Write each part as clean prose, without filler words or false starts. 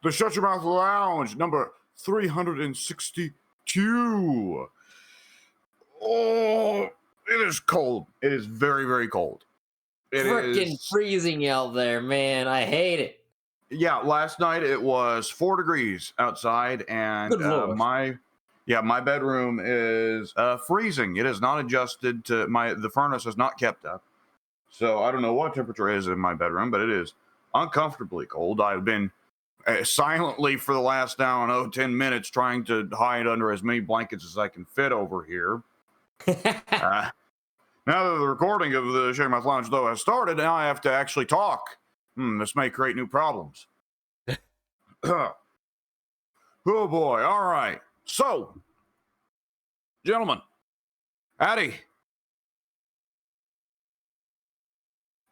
the Shut Your Mouth Lounge, number 362. Oh, it is cold. It is very, very cold. Freaking freezing out there, man. I hate it. Yeah, last night it was 4 degrees outside, and Good Lord. my bedroom is freezing. It is not adjusted to the furnace is not kept up. So I don't know what temperature is in my bedroom, but it is uncomfortably cold. I've been silently for the last 10 minutes trying to hide under as many blankets as I can fit over here. Now that the recording of the Shut Your Mouth Lounge, though, has started, now I have to actually talk. This may create new problems. Oh, boy. All right. So, gentlemen, Addy,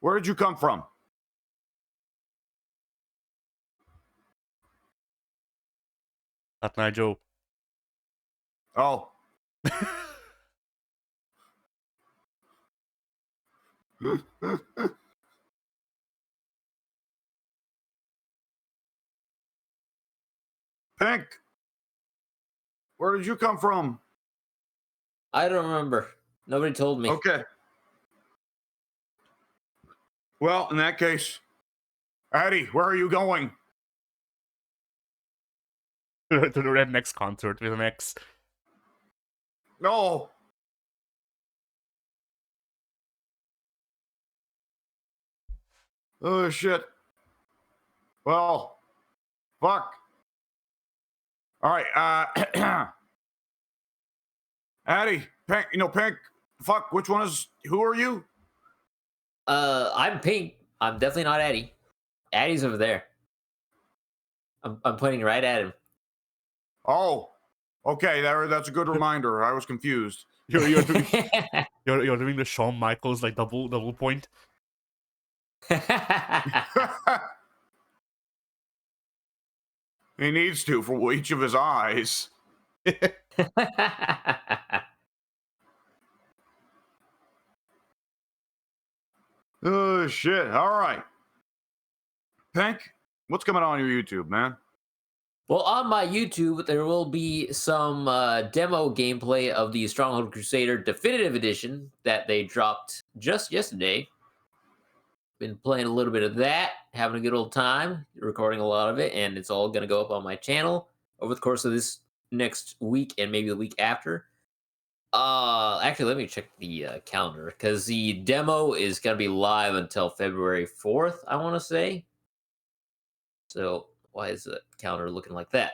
where did you come from? Not Nigel. Oh. Pink, where did you come from? I don't remember. Nobody told me. Okay. Well, in that case, Addy, where are you going? To the Rednecks concert with an X. No. Oh, shit. Well, fuck. All right, Addy, Pink, Pink, fuck, who are you? I'm Pink. I'm definitely not Addy. Addy's over there. I'm pointing right at him. Oh, okay, that's a good reminder. I was confused. You're doing the Shawn Michaels like double point. He needs to for each of his eyes. Oh, shit. All right. Pink, what's coming on your YouTube, man? Well, on my YouTube, there will be some demo gameplay of the Stronghold Crusader Definitive Edition that they dropped just yesterday. Been playing a little bit of that, having a good old time, recording a lot of it, and it's all going to go up on my channel over the course of this next week and maybe the week after. Actually, let me check the calendar, because the demo is going to be live until February 4th, I want to say. So why is the calendar looking like that?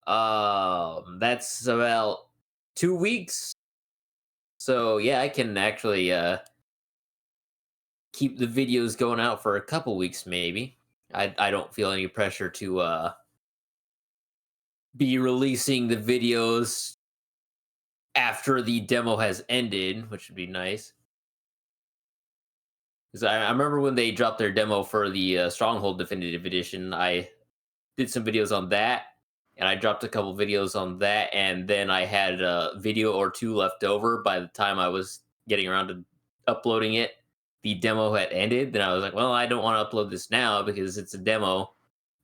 That's about 2 weeks. So yeah, I can actually keep the videos going out for a couple weeks, maybe. I don't feel any pressure to be releasing the videos after the demo has ended, which would be nice. Because I remember when they dropped their demo for the Stronghold Definitive Edition, I did some videos on that, and I dropped a couple videos on that, and then I had a video or two left over by the time I was getting around to uploading it. The demo had ended, then I was like, well, I don't want to upload this now because it's a demo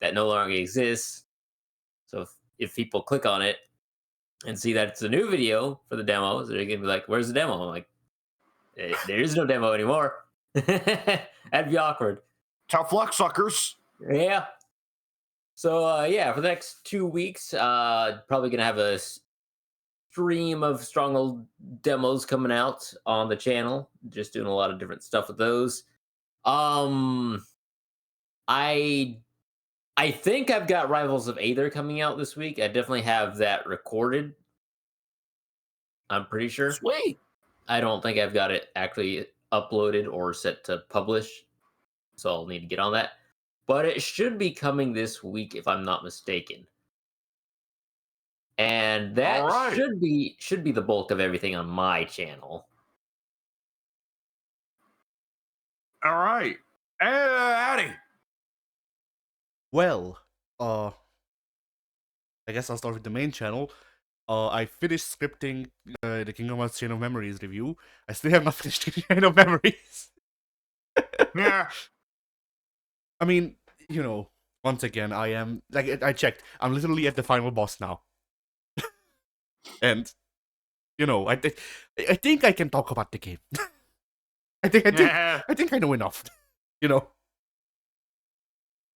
that no longer exists. So if people click on it and see that it's a new video for the demo, so they're going to be like, where's the demo? I'm like, there is no demo anymore. That'd be awkward. Tough luck, suckers. Yeah. So, yeah, for the next 2 weeks, probably going to have a stream of Stronghold demos coming out on the channel. Just doing a lot of different stuff with those. I think I've got Rivals of Aether coming out this week. I definitely have that recorded. I'm pretty sure. Sweet. I don't think I've got it actually uploaded or set to publish, so I'll need to get on that. But it should be coming this week, if I'm not mistaken. And that should be the bulk of everything on my channel. All right. Addy. Well, I guess I'll start with the main channel. I finished scripting the Kingdom Hearts Chain of Memories review. I still have not finished Chain of Memories. Yeah. I mean, you know, once again, I am like I checked. I'm literally at the final boss now, and you know, I think I can talk about the game. I think I know enough. You know,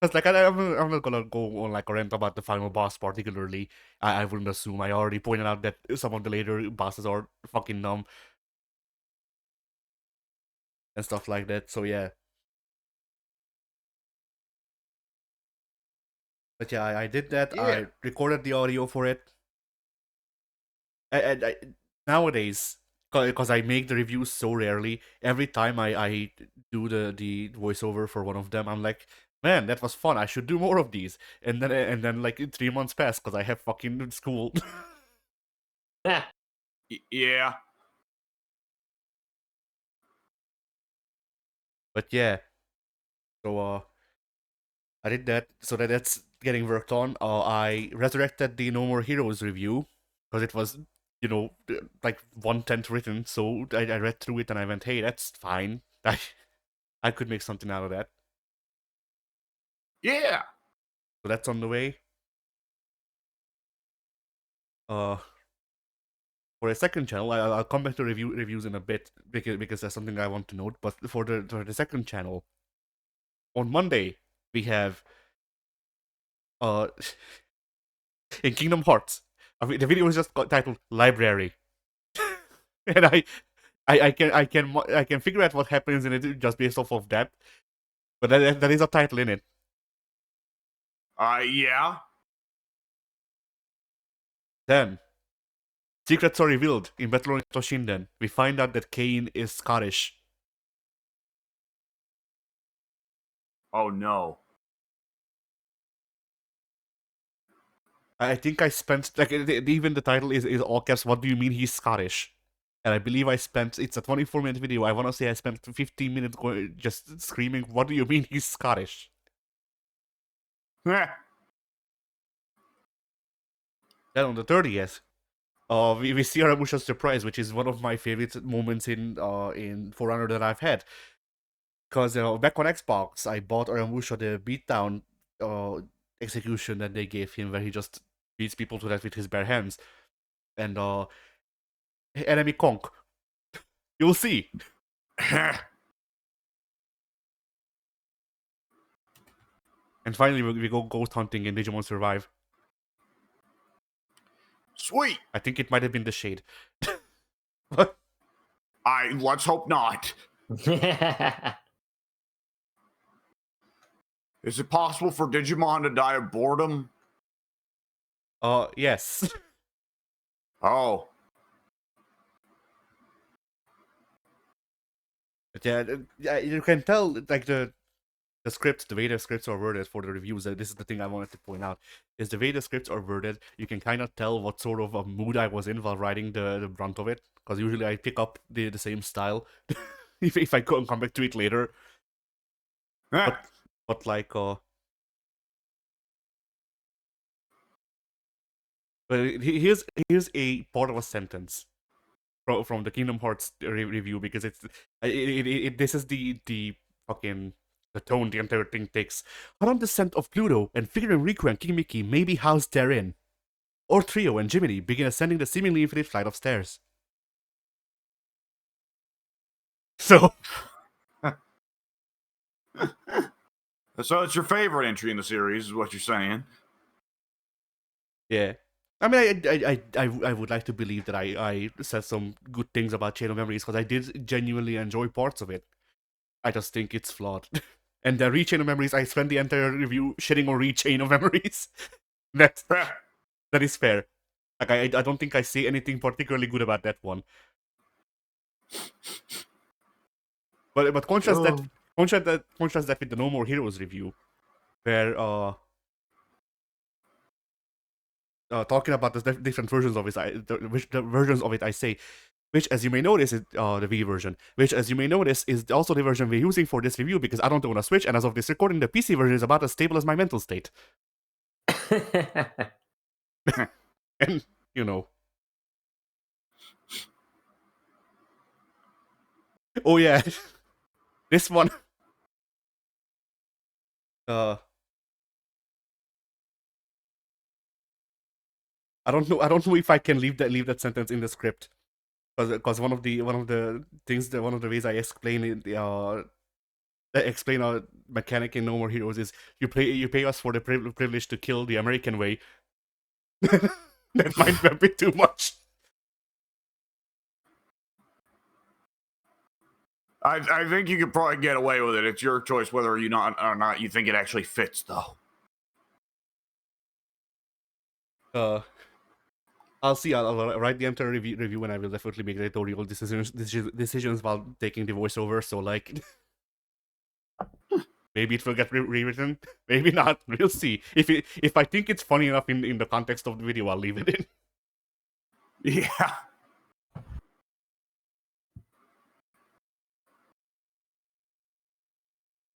because like I'm not gonna go on like a rant about the final boss particularly. I wouldn't assume. I already pointed out that some of the later bosses are fucking dumb and stuff like that. So yeah. But yeah, I did that. Yeah. I recorded the audio for it. I nowadays, because I make the reviews so rarely, every time I do the voiceover for one of them, I'm like, man, that was fun. I should do more of these. And then like 3 months pass because I have fucking school. Yeah. But yeah, so I did that. So that's getting worked on. I resurrected the No More Heroes review because it was, like 1/10 written. So I read through it and I went, hey, that's fine. I could make something out of that. Yeah. So that's on the way. For a second channel, I'll come back to reviews in a bit because that's something I want to note. But for the second channel, on Monday we have uh in Kingdom Hearts. I mean, the video is just titled Library, and I can figure out what happens in it just based off of that. But that is a title in it. Yeah. Then secrets are revealed in Battle on Toshinden. We find out that Kane is Scottish. Oh no. I think I spent like even the title is all caps. What do you mean he's Scottish? And I believe I spent it's a 24-minute video. I want to say I spent 15 minutes just screaming, "What do you mean he's Scottish?" Heh. Then on the 30th, we see Aramusha's surprise, which is one of my favorite moments in For Honor that I've had. Because back on Xbox, I bought Aramusha the beatdown execution that they gave him, where he just beats people to death with his bare hands. And enemy conk. You'll see. And finally, we go ghost hunting in Digimon Survive. Sweet. I think it might have been the shade. Let's hope not. Is it possible for Digimon to die of boredom? Yes. Oh. But yeah, you can tell like the scripts, the way the scripts are worded for the reviews. This is the thing I wanted to point out: is the way the scripts are worded. You can kind of tell what sort of a mood I was in while writing the brunt of it, because usually I pick up the same style if I go and come back to it later. But like but here's a part of a sentence from the Kingdom Hearts review, because this is the fucking the tone the entire thing takes. Around the scent of Pluto and figuring Riku and King Mickey may be housed therein. Or Trio and Jiminy begin ascending the seemingly infinite flight of stairs. So So it's your favorite entry in the series, is what you're saying. yeah. I mean, I would like to believe that I said some good things about Chain of Memories, because I did genuinely enjoy parts of it. I just think it's flawed. And the Rechain of Memories, I spent the entire review shitting on Rechain of Memories. that is fair. Like I don't think I say anything particularly good about that one. But contrast that with the No More Heroes review, where talking about the different versions of it, the versions of it I say, which as you may notice is the Wii version, which as you may notice is also the version we're using for this review, because I don't own a Switch, and as of this recording, the PC version is about as stable as my mental state. And you know. Oh yeah. This one. I don't know if I can leave that sentence in the script, because one of the things that one of the ways I explain it explain our mechanic in No More Heroes is you pay us for the privilege to kill the American way. That might be a bit too much. I think you could probably get away with it. It's your choice whether or not you think it actually fits, though. I'll see. I'll write the entire review, and I will definitely make editorial decisions while taking the voiceover. So like, maybe it will get rewritten. Maybe not. We'll see. If I think it's funny enough in the context of the video, I'll leave it in. Yeah.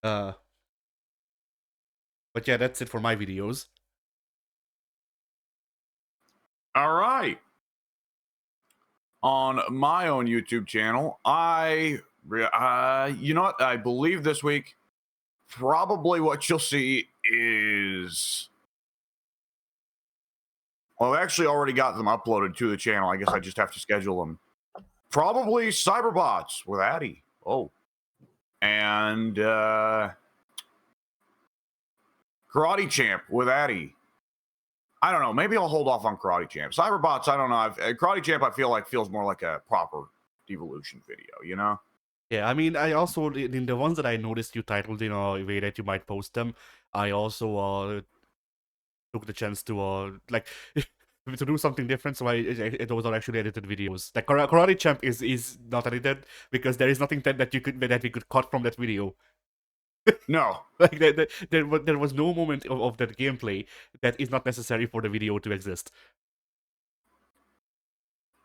But yeah, that's it for my videos. All right. On my own YouTube channel, you know what? I believe this week, probably what you'll see is, well, I've actually already got them uploaded to the channel. I guess I just have to schedule them. Probably Cyberbots with Addy. Oh. And Karate Champ with Addy. I don't know. Maybe I'll hold off on Karate Champ. Cyberbots, I don't know. Karate Champ, I feel like feels more like a proper Devolution video, you know? Yeah, I mean, I also in the ones that I noticed you titled in a way that you might post them, I also took the chance to like to do something different. So those are actually edited videos. Like Karate Champ is not edited because there is nothing that we could cut from that video. No. Like there was no moment of that gameplay that is not necessary for the video to exist.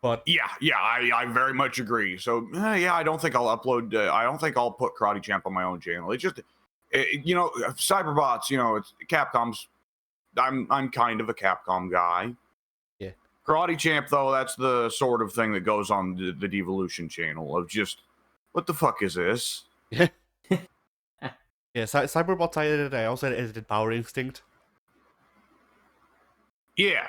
But yeah, I very much agree. So yeah, I don't think I'll upload. I don't think I'll put Karate Champ on my own channel. It's just, you know, Cyberbots. You know, it's Capcom's. I'm kind of a Capcom guy. Yeah. Karate Champ, though, that's the sort of thing that goes on the Devolution channel of just, what the fuck is this? Yeah. Yeah, Cyberbots I edited. I also edited Power Instinct. Yeah.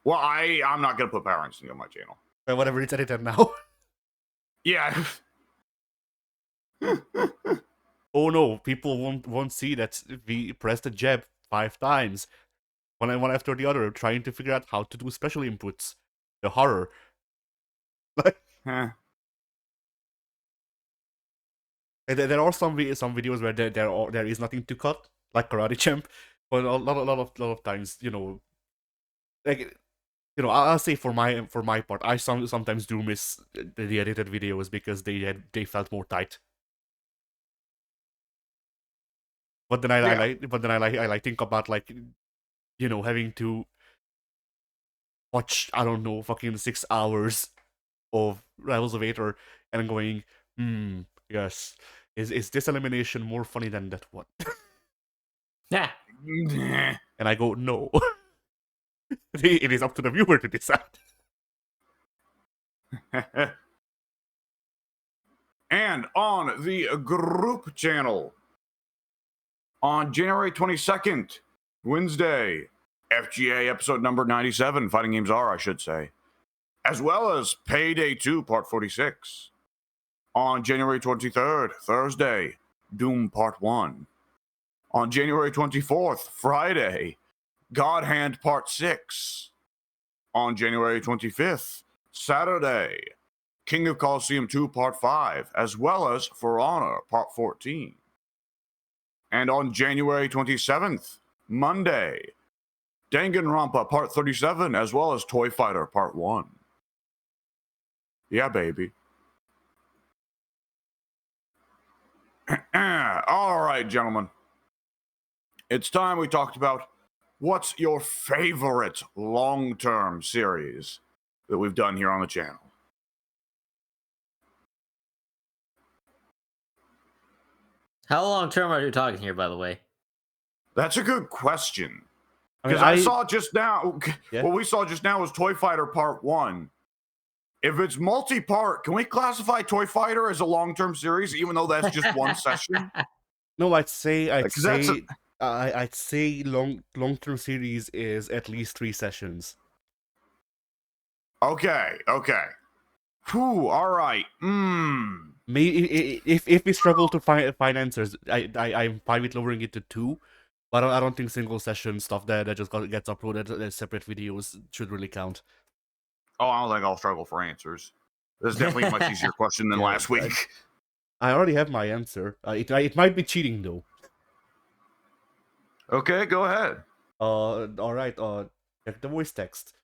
Well, I'm not gonna put Power Instinct on my channel. Whatever, it's edited now. Yeah. Oh no, people won't see that we pressed the jab 5 times, one after the other, trying to figure out how to do special inputs. The horror. There are some videos where there is nothing to cut, like Karate Champ, but a lot of times, you know, like, you know, I'll say for my part, I sometimes do miss the edited videos because they felt more tight. But then I think about, like, you know, having to watch, I don't know, fucking 6 hours of Rivals of Aether and going, yes, is this elimination more funny than that one? Yeah. And I go, no. It is up to the viewer to decide. And on the group channel, on January 22nd, Wednesday, FGA episode number 97, Fighting Games R, I should say, as well as Payday 2, Part 46. On January 23rd, Thursday, Doom Part 1. On January 24th, Friday, God Hand Part 6. On January 25th, Saturday, King of Colosseum 2 Part 5, as well as For Honor Part 14. And on January 27th, Monday, Danganronpa Part 37, as well as Toy Fighter Part 1. Yeah, baby. All right, gentlemen. It's time we talked about what's your favorite long-term series that we've done here on the channel. How long term are you talking here, by the way? That's a good question. I mean, Because I saw just now, Yeah. what we saw just now was Toy Fighter Part 1. If it's multi-part, can we classify Toy Fighter as a long-term series, even though that's just one session? No, I'd say that's I'd say long-term series is at least 3 sessions. Okay. Whew, all right. Maybe if we struggle to find answers, I'm fine with lowering it to 2. But I don't think single session stuff that just gets uploaded as separate videos should really count. Oh, I don't think I'll struggle for answers. This is definitely a much easier question than Yeah, last week. I already have my answer. It might be cheating though. Okay, go ahead. All right. Check the voice text.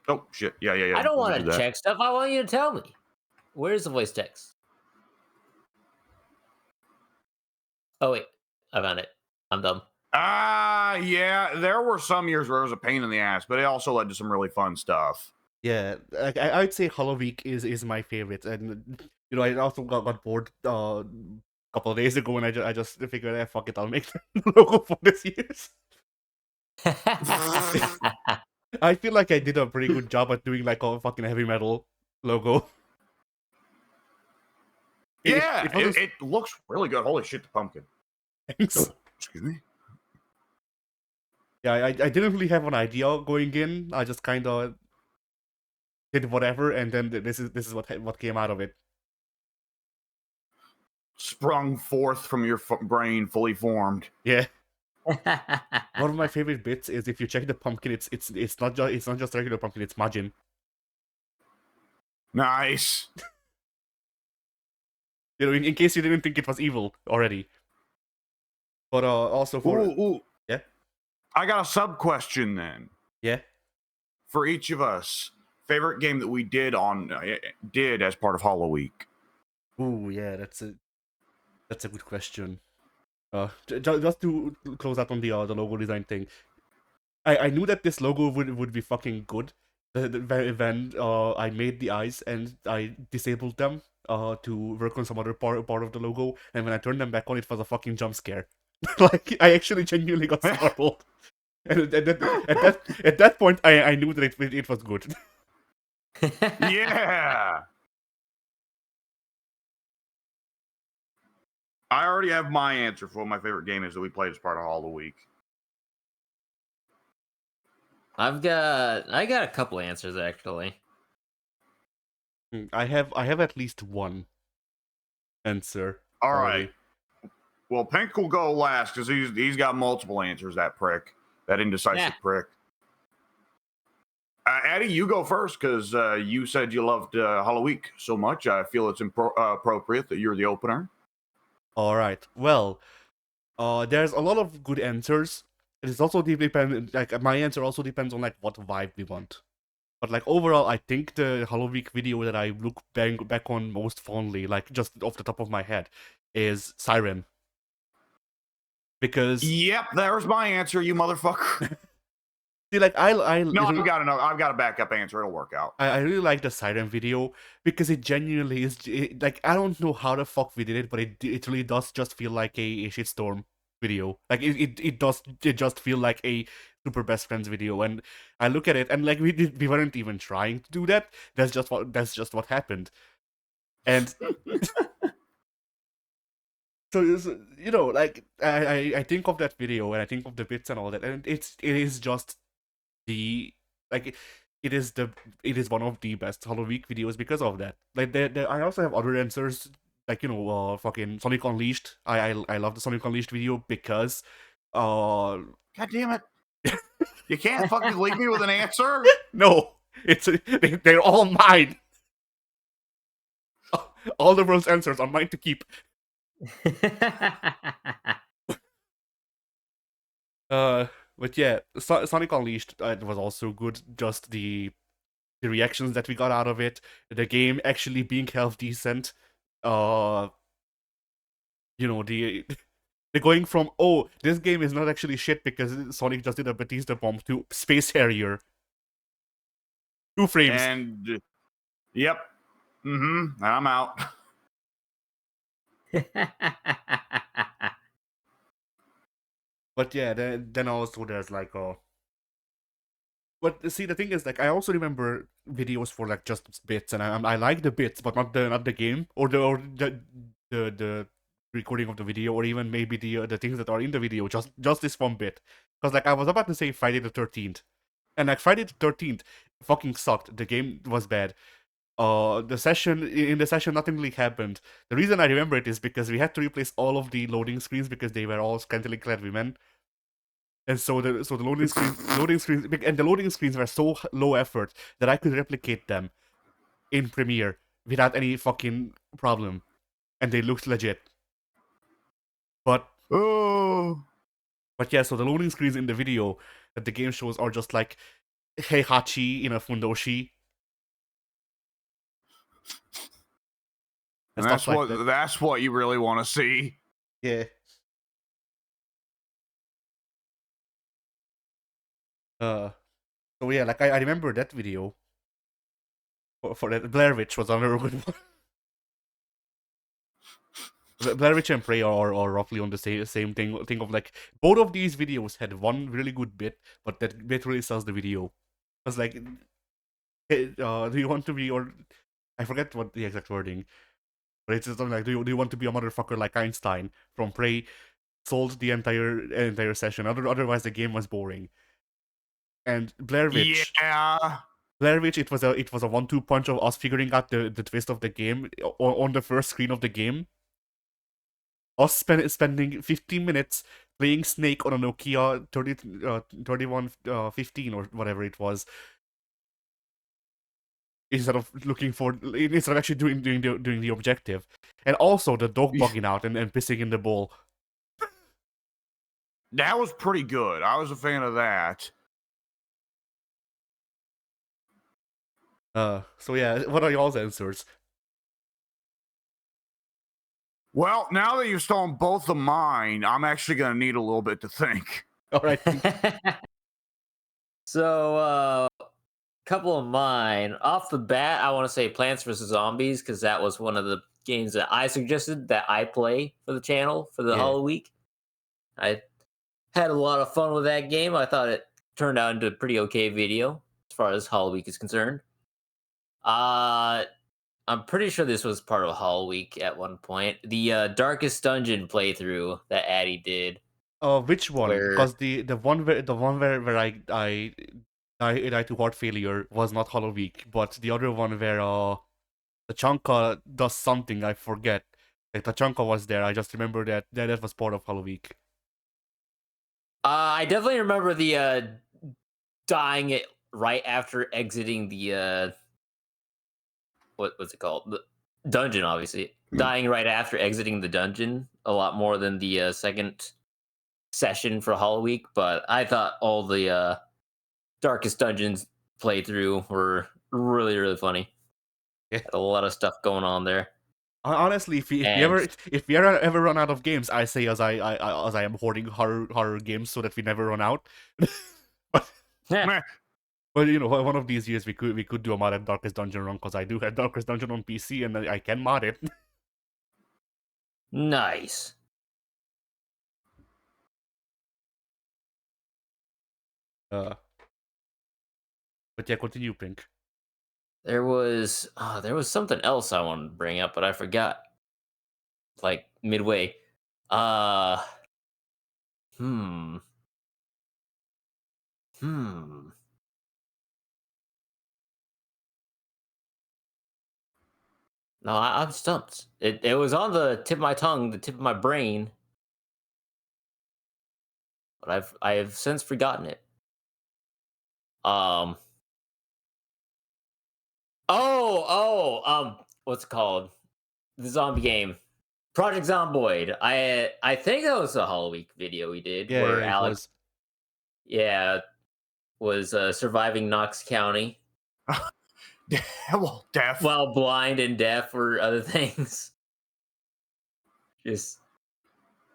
Oh shit! Yeah. I don't Let me want do to that. check stuff. I want you to tell me. Where's the voice text? Oh wait, I found it. I'm dumb. Yeah. There were some years where it was a pain in the ass, but it also led to some really fun stuff. Yeah, I'd say Hollow Week is my favorite, and I also got bored a couple of days ago, and I just figured, fuck it, I'll make the logo for this year's. I feel like I did a pretty good job at doing like a fucking heavy metal logo. Yeah, wasn't- it looks really good. Holy shit, the pumpkin. Thanks. Excuse me. Yeah, I didn't really have an idea going in. I just kind of did whatever, and then this is what came out of it. Sprung forth from your brain, fully formed. Yeah. One of my favorite bits is if you check the pumpkin, it's not just regular pumpkin, it's Majin. Nice. In case you didn't think it was evil already. But also for Ooh. Yeah? I got a sub question then. Yeah. For each of us, favorite game that we did as part of Hollow Week. Ooh, yeah, that's a good question. Just to close out on the logo design thing, I knew that this logo would be fucking good. When I made the eyes and I disabled them to work on some other part of the logo, and when I turned them back on, it was a fucking jump scare. Like I actually genuinely got startled, and at that point I knew that it was good. Yeah. I already have my answer for what my favorite game is that we played as part of Hollow Week. I got a couple answers actually. I have at least one answer. All already. right. Well, Pink will go last because he's got multiple answers. That prick, that indecisive prick. Addie, you go first because you said you loved Hollow Week so much. I feel it's appropriate that you're the opener. All right. Well, there's a lot of good answers. It is also dependent. Like my answer also depends on like what vibe we want. But like overall, I think the Hollow Week video that I look back on most fondly, like just off the top of my head, is Siren. Because yep, there's my answer, you motherfucker. see, like no, I've got a backup answer. It'll work out. I really like the Siren video because it genuinely is like I don't know how the fuck we did it, but it really does just feel like a shitstorm video. Like it just feel like a super best friends video, and I look at it and like we weren't even trying to do that. That's just what happened, and. So like I think of that video and I think of the bits and all that, and it is just the like it is one of the best Hollow Week videos because of that. Like I also have other answers, like fucking Sonic Unleashed. I love the Sonic Unleashed video because God damn it, you can't fucking leave me with an answer. No, they're all mine. All the world's answers are mine to keep. But yeah, Sonic Unleashed was also good. Just the reactions that we got out of it, the game actually being half decent. The going from this game is not actually shit because Sonic just did a Batista bomb to Space Harrier. 2 frames. And yep, I'm out. But yeah, then also there's like but see the thing is like I also remember videos for like just bits, and I like the bits, but not the game or the recording of the video, or even maybe the things that are in the video. Just this one bit, because like I was about to say Friday the 13th, And like Friday the 13th fucking sucked. The game was bad. The session nothing really happened. The reason I remember it is because we had to replace all of the loading screens because they were all scantily clad women. And so the loading screens and the loading screens were so low effort that I could replicate them in Premiere without any fucking problem, and they looked legit. But Oh, yeah, so the loading screens in the video that the game shows are just like Heihachi in a fundoshi. And that's stuff like what that. that's what you really want to see. Yeah. So yeah, like I remember that video. For that, Blair Witch was another good one. Blair Witch and Prey are roughly on the same thing of like both of these videos had one really good bit, but that bit really sells the video. I was like, hey, do you want to be, or I forget what the exact wording, but it's something like, do you want to be a motherfucker like Einstein from Prey? Sold the entire session. Otherwise, the game was boring. And Blair Witch. Yeah. Blair Witch, it was a 1-2 punch of us figuring out the twist of the game on the first screen of the game. Us spending 15 minutes playing Snake on a Nokia 3115 or whatever it was, instead of actually doing the objective, and also the dog bugging out and pissing in the bowl. That was pretty good. I was a fan of that. So yeah, what are y'all's answers? Well, now that you've stolen both of mine, I'm actually going to need a little bit to think. All right. So, couple of mine. Off the bat, I want to say Plants vs. Zombies, because that was one of the games that I suggested that I play for the channel for the Hollow Week. I had a lot of fun with that game. I thought it turned out into a pretty okay video as far as Hollow Week is concerned. I'm pretty sure this was part of Hollow Week at one point. The Darkest Dungeon playthrough that Addy did. Which one? Because the one where I died to heart failure was not Hollow Week, but the other one where the Chanka does something, I forget. Like the Chanka was there. I just remember that was part of Hollow Week. I definitely remember the dying it right after exiting the what's it called? The dungeon, obviously. Dying right after exiting the dungeon a lot more than the second session for Hollow Week, but I thought all the Darkest Dungeons playthrough were really, really funny. Yeah. Had a lot of stuff going on there. Honestly, if we ever run out of games, I say as I am hoarding horror games so that we never run out. But you know, one of these years we could do a modded Darkest Dungeon run, because I do have Darkest Dungeon on PC and I can mod it. Nice. But yeah, continue, Pink. There was something else I wanted to bring up, but I forgot. Like midway. Hmm. No, I'm stumped. It was on the tip of my tongue, the tip of my brain, but I have since forgotten it. What's it called? The zombie game, Project Zomboid. I think that was a Hollow Week video we did where Alex, was surviving Knox County. Well, deaf. Well, blind and deaf or other things. Just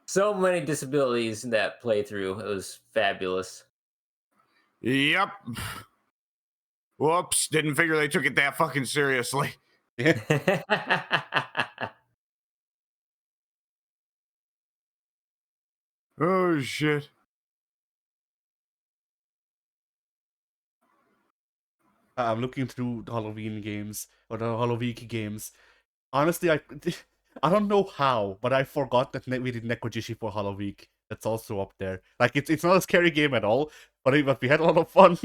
so many disabilities in that playthrough. It was fabulous. Yep. Whoops. Didn't figure they took it that fucking seriously. Oh, shit. I'm looking through the Halloween games, or the Halloween games. Honestly, I don't know how, but I forgot that we did Nekojishi for Halloween. That's also up there. Like, it's not a scary game at all, but we had a lot of fun.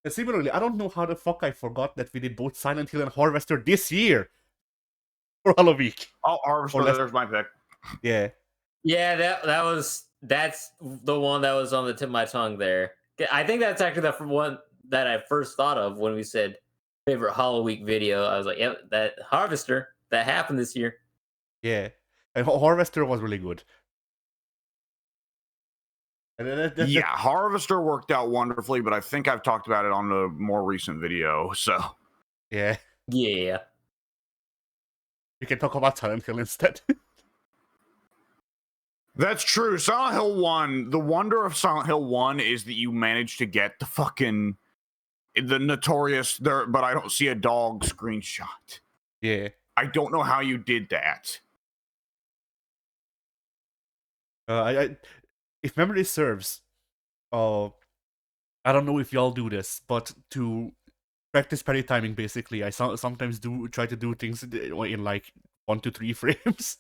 And similarly, I don't know how the fuck I forgot that we did both Silent Hill and Harvester this year for Halloween. Oh, Harvester, there's my pick. Yeah. Yeah, that's the one that was on the tip of my tongue there. I think that's actually the one that I first thought of when we said favorite Halloween video. I was like, yep, that Harvester that happened this year. Yeah. And Harvester was really good. And yeah, Harvester worked out wonderfully, but I think I've talked about it on a more recent video, so. Yeah. Yeah. You can talk about Silent Hill instead. That's true. Silent Hill 1, the wonder of Silent Hill 1 is that you managed to get the notorious there, but I don't see a dog screenshot. Yeah. I don't know how you did that. If memory serves, I don't know if y'all do this, but to practice parry timing, basically, I sometimes try to do things in like 1 to 3 frames.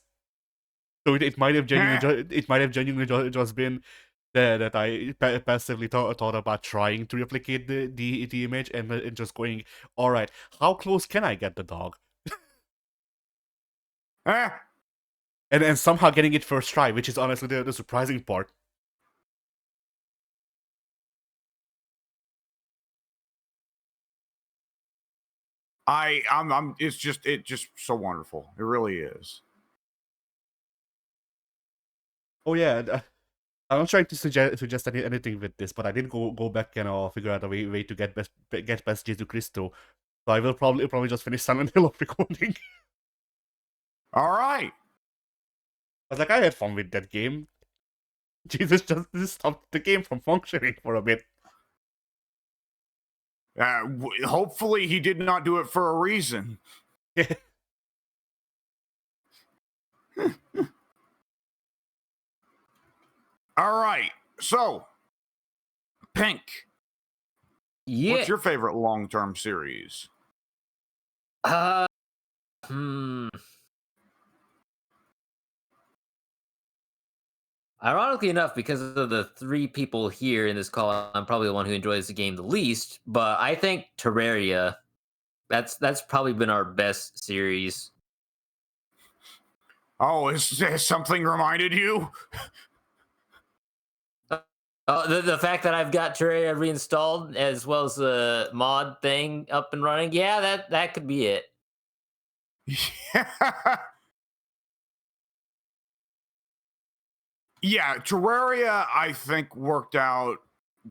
So it might have genuinely just been that I passively thought about trying to replicate the image and just going, all right, how close can I get the dog? And somehow getting it first try, which is honestly the surprising part. It's just so wonderful. It really is. Oh yeah, I'm not trying to suggest anything with this, but I did go back and figure out a way to get best Jesus Cristo. So I will probably just finish Silent Hill of recording. All right. I was like, I had fun with that game. Jesus just stopped the game from functioning for a bit. Hopefully he did not do it for a reason. All right. So, Pink. Yeah. What's your favorite long-term series? Ironically enough, because of the 3 people here in this call, I'm probably the one who enjoys the game the least. But I think Terraria, that's probably been our best series. Oh, has something reminded you? The fact that I've got Terraria reinstalled as well as the mod thing up and running, yeah, that could be it. Yeah, Terraria, I think, worked out.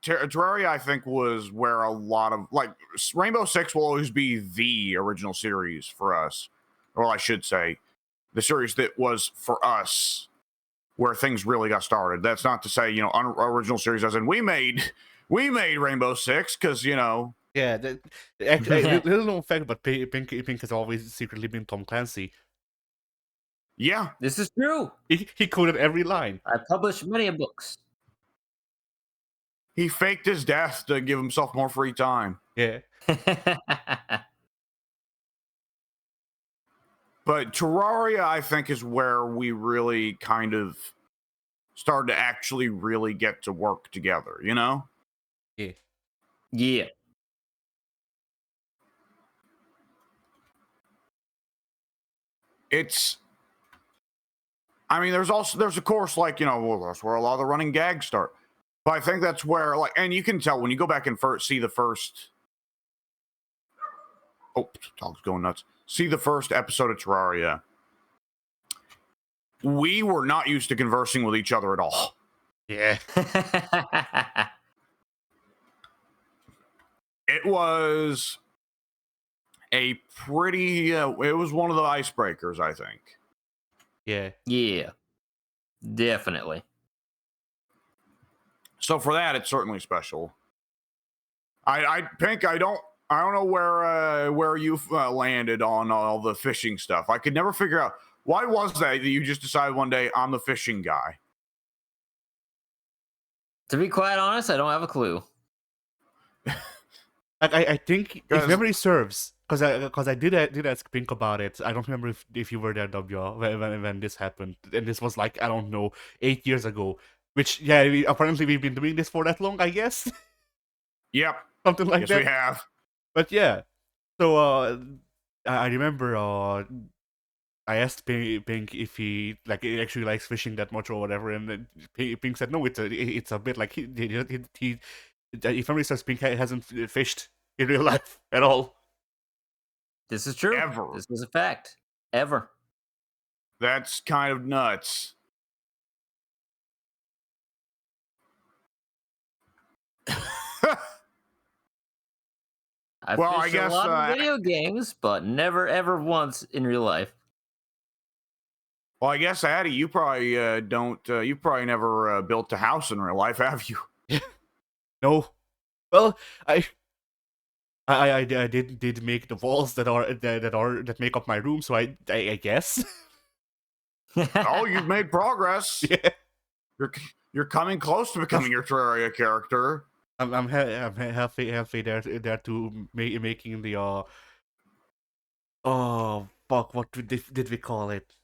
Terraria, I think, was where a lot of, like, Rainbow Six will always be the original series for us. Or I should say, the series that was, for us, where things really got started. That's not to say, original series as in we made Rainbow Six, because, Yeah, actually, little known fact, but Pink has always secretly been Tom Clancy. Yeah. This is true. He coded every line. I published many books. He faked his death to give himself more free time. Yeah. But Terraria, I think, is where we really kind of started to actually really get to work together, Yeah. Yeah. There's of course, like, that's where a lot of the running gags start. But I think that's where, like, and you can tell when you go back and see the first. Oh, dog's going nuts. See the first episode of Terraria. We were not used to conversing with each other at all. Yeah. It was a pretty. It was one of the icebreakers, I think. Yeah. Yeah. Definitely. So for that, it's certainly special. Pink, I don't know where you've landed on all the fishing stuff. I could never figure out why was that you just decided one day I'm the fishing guy. To be quite honest, I don't have a clue. I think if memory serves, because I did ask Pink about it. I don't remember if you were there, W, when this happened, and this was like, I don't know, 8 years ago. Which, yeah, apparently we've been doing this for that long, I guess. Yep. Something like Yes, that. we have. But yeah. So, I remember, I asked Pink if he actually likes fishing that much or whatever, and then Pink said no. It's a bit like if memory says Pink hasn't fished in real life at all. This is true. Ever. This is a fact. Ever. That's kind of nuts. I've Well, I fished guess, a lot of video games, but never ever once in real life. Well, I guess, Addy, you probably don't. You probably never built a house in real life, have you? No. Well, I did make the walls that make up my room, so I guess. Oh, you've made progress. Yeah. You're coming close to becoming your Terraria character. I'm halfway there to making the oh fuck, what did we call it?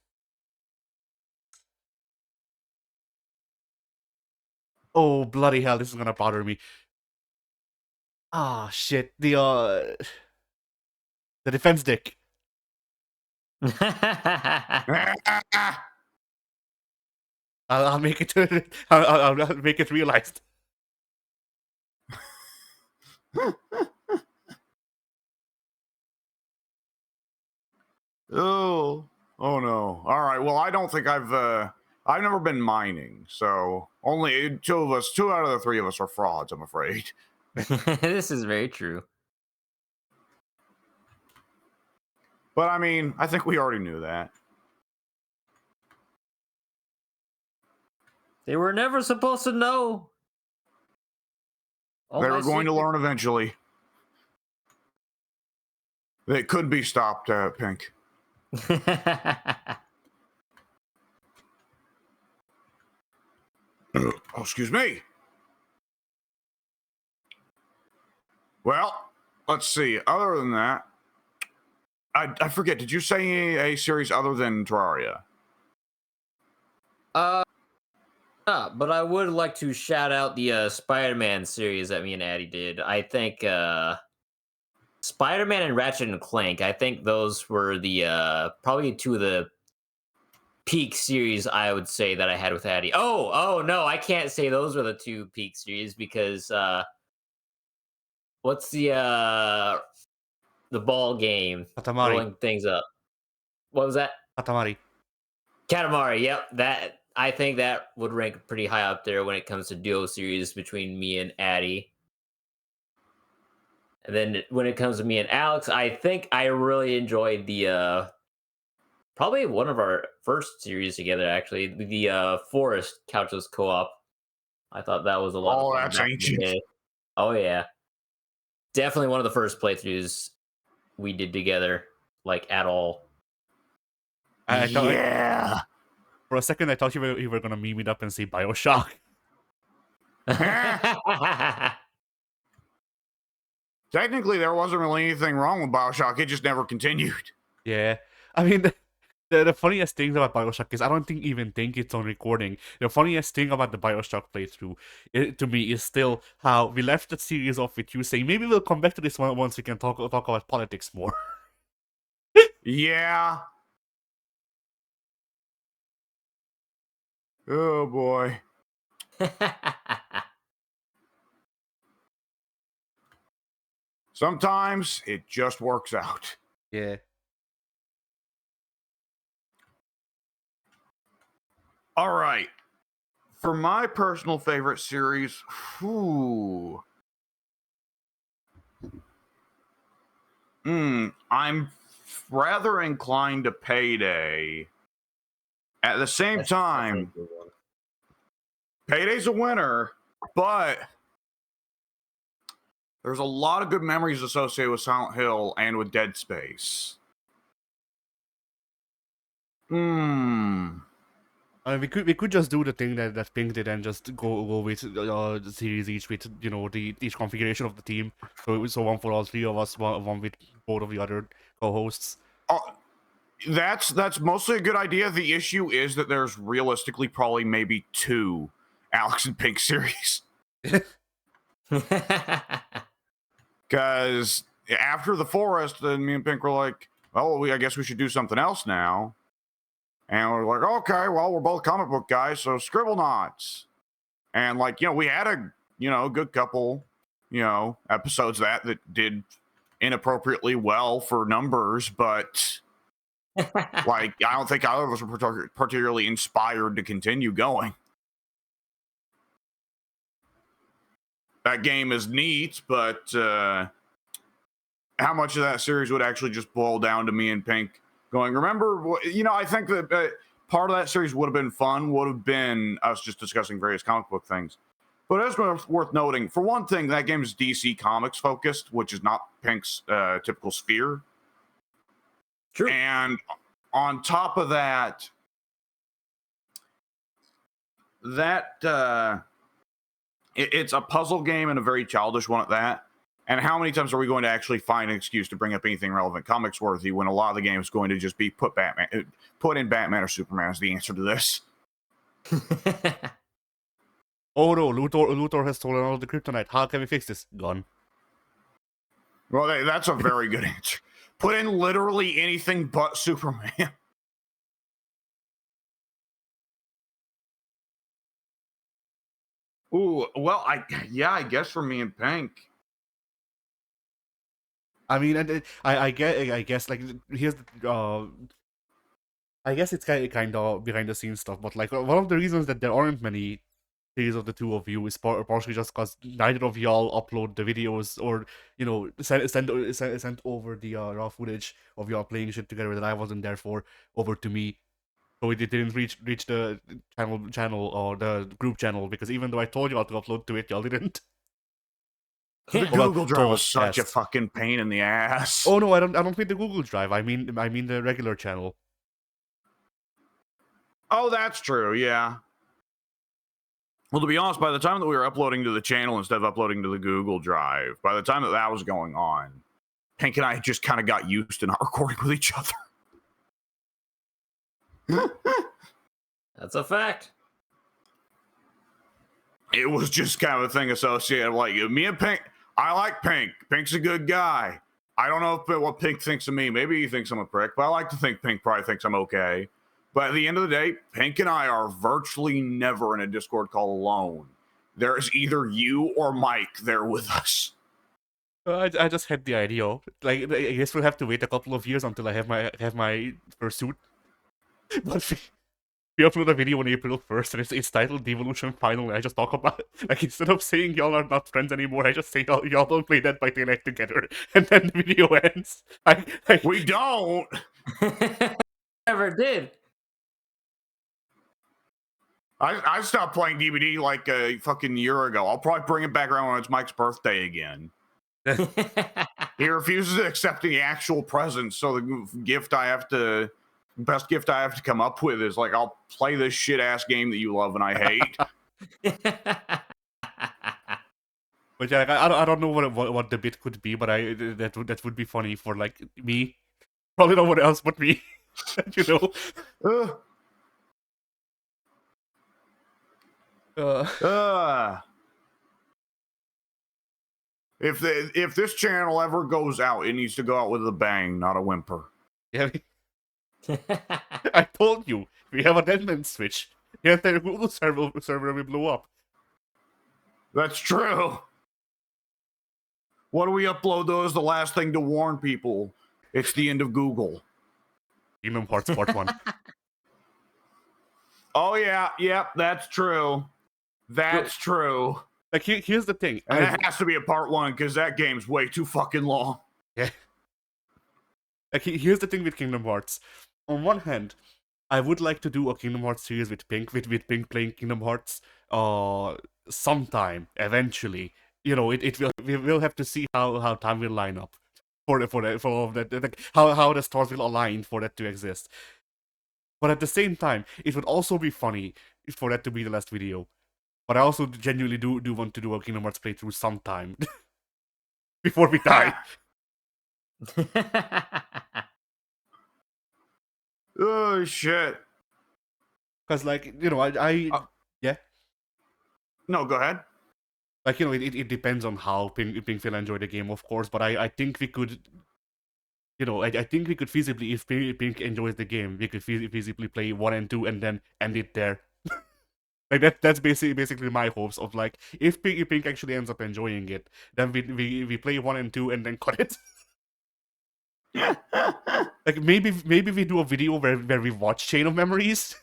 Oh bloody hell, this is gonna bother me. Ah shit, the defense deck. I'll make it I'll make it realized. Oh no. All right. Well, I don't think I've never been mining, so only two out of the three of us are frauds, I'm afraid. This is very true. But I mean, I think we already knew that. They were never supposed to know. They were going to learn eventually. They could be stopped, Pink. Oh, excuse me. Well, let's see. Other than that, I forget. Did you say a series other than Terraria? But I would like to shout out the Spider-Man series that me and Addy did. I think Spider-Man and Ratchet and Clank. I think those were the probably two of the peak series I would say that I had with Addy. Oh no, I can't say those were the two peak series because what's the ball game? Katamari. Rolling things up. What was that? Katamari. Katamari, yep. That I think that would rank pretty high up there when it comes to duo series between me and Addy. And then when it comes to me and Alex, I think I really enjoyed the probably one of our first series together, actually, the Forest Couches Co-op. I thought that was a lot of fun. That's ancient. Oh yeah. Definitely one of the first playthroughs we did together, like at all. Yeah. For a second, I thought you were gonna meme it up and say BioShock. Technically, there wasn't really anything wrong with BioShock. It just never continued. Yeah, I mean, the funniest thing about BioShock is I don't even think it's on recording. The funniest thing about the BioShock playthrough, to me, is still how we left the series off with you saying maybe we'll come back to this one once we can talk about politics more. Yeah. Oh boy. Sometimes it just works out. Yeah. All right. For my personal favorite series, I'm rather inclined to Payday. At the same time, Payday's a winner, but there's a lot of good memories associated with Silent Hill and with Dead Space. I mean, we could just do the thing that Pink did and just go with the series each with each configuration of the team. So one for all three of us, one with both of the other co-hosts. That's mostly a good idea. The issue is that there's realistically probably maybe two, Alex and Pink series. Because after the forest, then me and Pink were like, well, I guess we should do something else now. And we're like, okay, well, we're both comic book guys, so Scribble Knots. And like, we had a good couple, episodes that did inappropriately well for numbers, but like, I don't think either of us were particularly inspired to continue going. That game is neat, but how much of that series would actually just boil down to me and Pink going, remember, I think that part of that series would have been us just discussing various comic book things. But it's worth noting, for one thing, that game is DC Comics focused, which is not Pink's typical sphere. True. And on top of that, it's a puzzle game and a very childish one at that. And how many times are we going to actually find an excuse to bring up anything relevant comics worthy when a lot of the game is going to just be put in Batman or Superman as the answer to this? Oh no, Luthor has stolen all the kryptonite. How can we fix this? Gone. Well, that's a very good answer. Put in literally anything but Superman. Ooh, well, I guess for me and Pink. I mean, I guess like here's the I guess it's kind of behind the scenes stuff, but like one of the reasons that there aren't many series of the two of you is partially just because neither of y'all upload the videos or send over the raw footage of y'all playing shit together that I wasn't there for over to me. So it didn't reach the channel or the group channel, because even though I told y'all to upload to it, y'all didn't. The Google Drive was such a fucking pain in the ass. Oh no, I don't mean the Google Drive. I mean the regular channel. Oh, that's true. Yeah. Well, to be honest, by the time that we were uploading to the channel instead of uploading to the Google Drive, by the time that was going on, Hank and I just kind of got used to not recording with each other. That's a fact. It was just kind of a thing associated, like, me and Pink. I like Pink. Pink's a good guy. I don't know what Pink thinks of me. Maybe he thinks I'm a prick, but I like to think Pink probably thinks I'm okay. But at the end of the day, Pink and I are virtually never in a Discord call alone. There's either you or Mike there with us. I just had the idea. Like, I guess we'll have to wait a couple of years until I have my fursuit. But we upload a video on April 1st, and it's titled Devolution Final, and I just talk about it. Like, instead of saying y'all are not friends anymore, I just say y'all don't play Dead by Daylight together, and then the video ends. We don't! Never did. I stopped playing DVD like a fucking year ago. I'll probably bring it back around when it's Mike's birthday again. He refuses to accept the actual presents, so the best gift I have to come up with is like, I'll play this shit ass game that you love and I hate. But yeah, I don't know what the bit could be, but that would be funny for like me. Probably no one else but me. You know. If this channel ever goes out, it needs to go out with a bang, not a whimper. Yeah. I told you, we have a deadman switch. The entire Google server will blow up. That's true. What do we upload though as the last thing to warn people? It's the end of Google. Kingdom Hearts Part 1. Oh yeah, yep, that's true. That's true. Like, here's the thing. And it has to be a part 1 because that game's way too fucking long. Yeah. Like, here's the thing with Kingdom Hearts. On one hand, I would like to do a Kingdom Hearts series with Pink playing Kingdom Hearts sometime, eventually. You know, we will have to see how time will line up for all of that, like, how the stars will align for that to exist. But at the same time, it would also be funny for that to be the last video. But I also genuinely do want to do a Kingdom Hearts playthrough sometime before we die. Oh shit! Because, like, you know, I yeah. No, go ahead. Like, you know, it depends on how Pink will enjoy the game, of course, but I think we could, you know, I think we could feasibly, if Pink enjoys the game, we could feasibly play 1 and 2 and then end it there. Like that's basically my hopes of, like, if Pink actually ends up enjoying it, then we play 1 and 2 and then cut it. Like maybe we do a video where we watch Chain of Memories,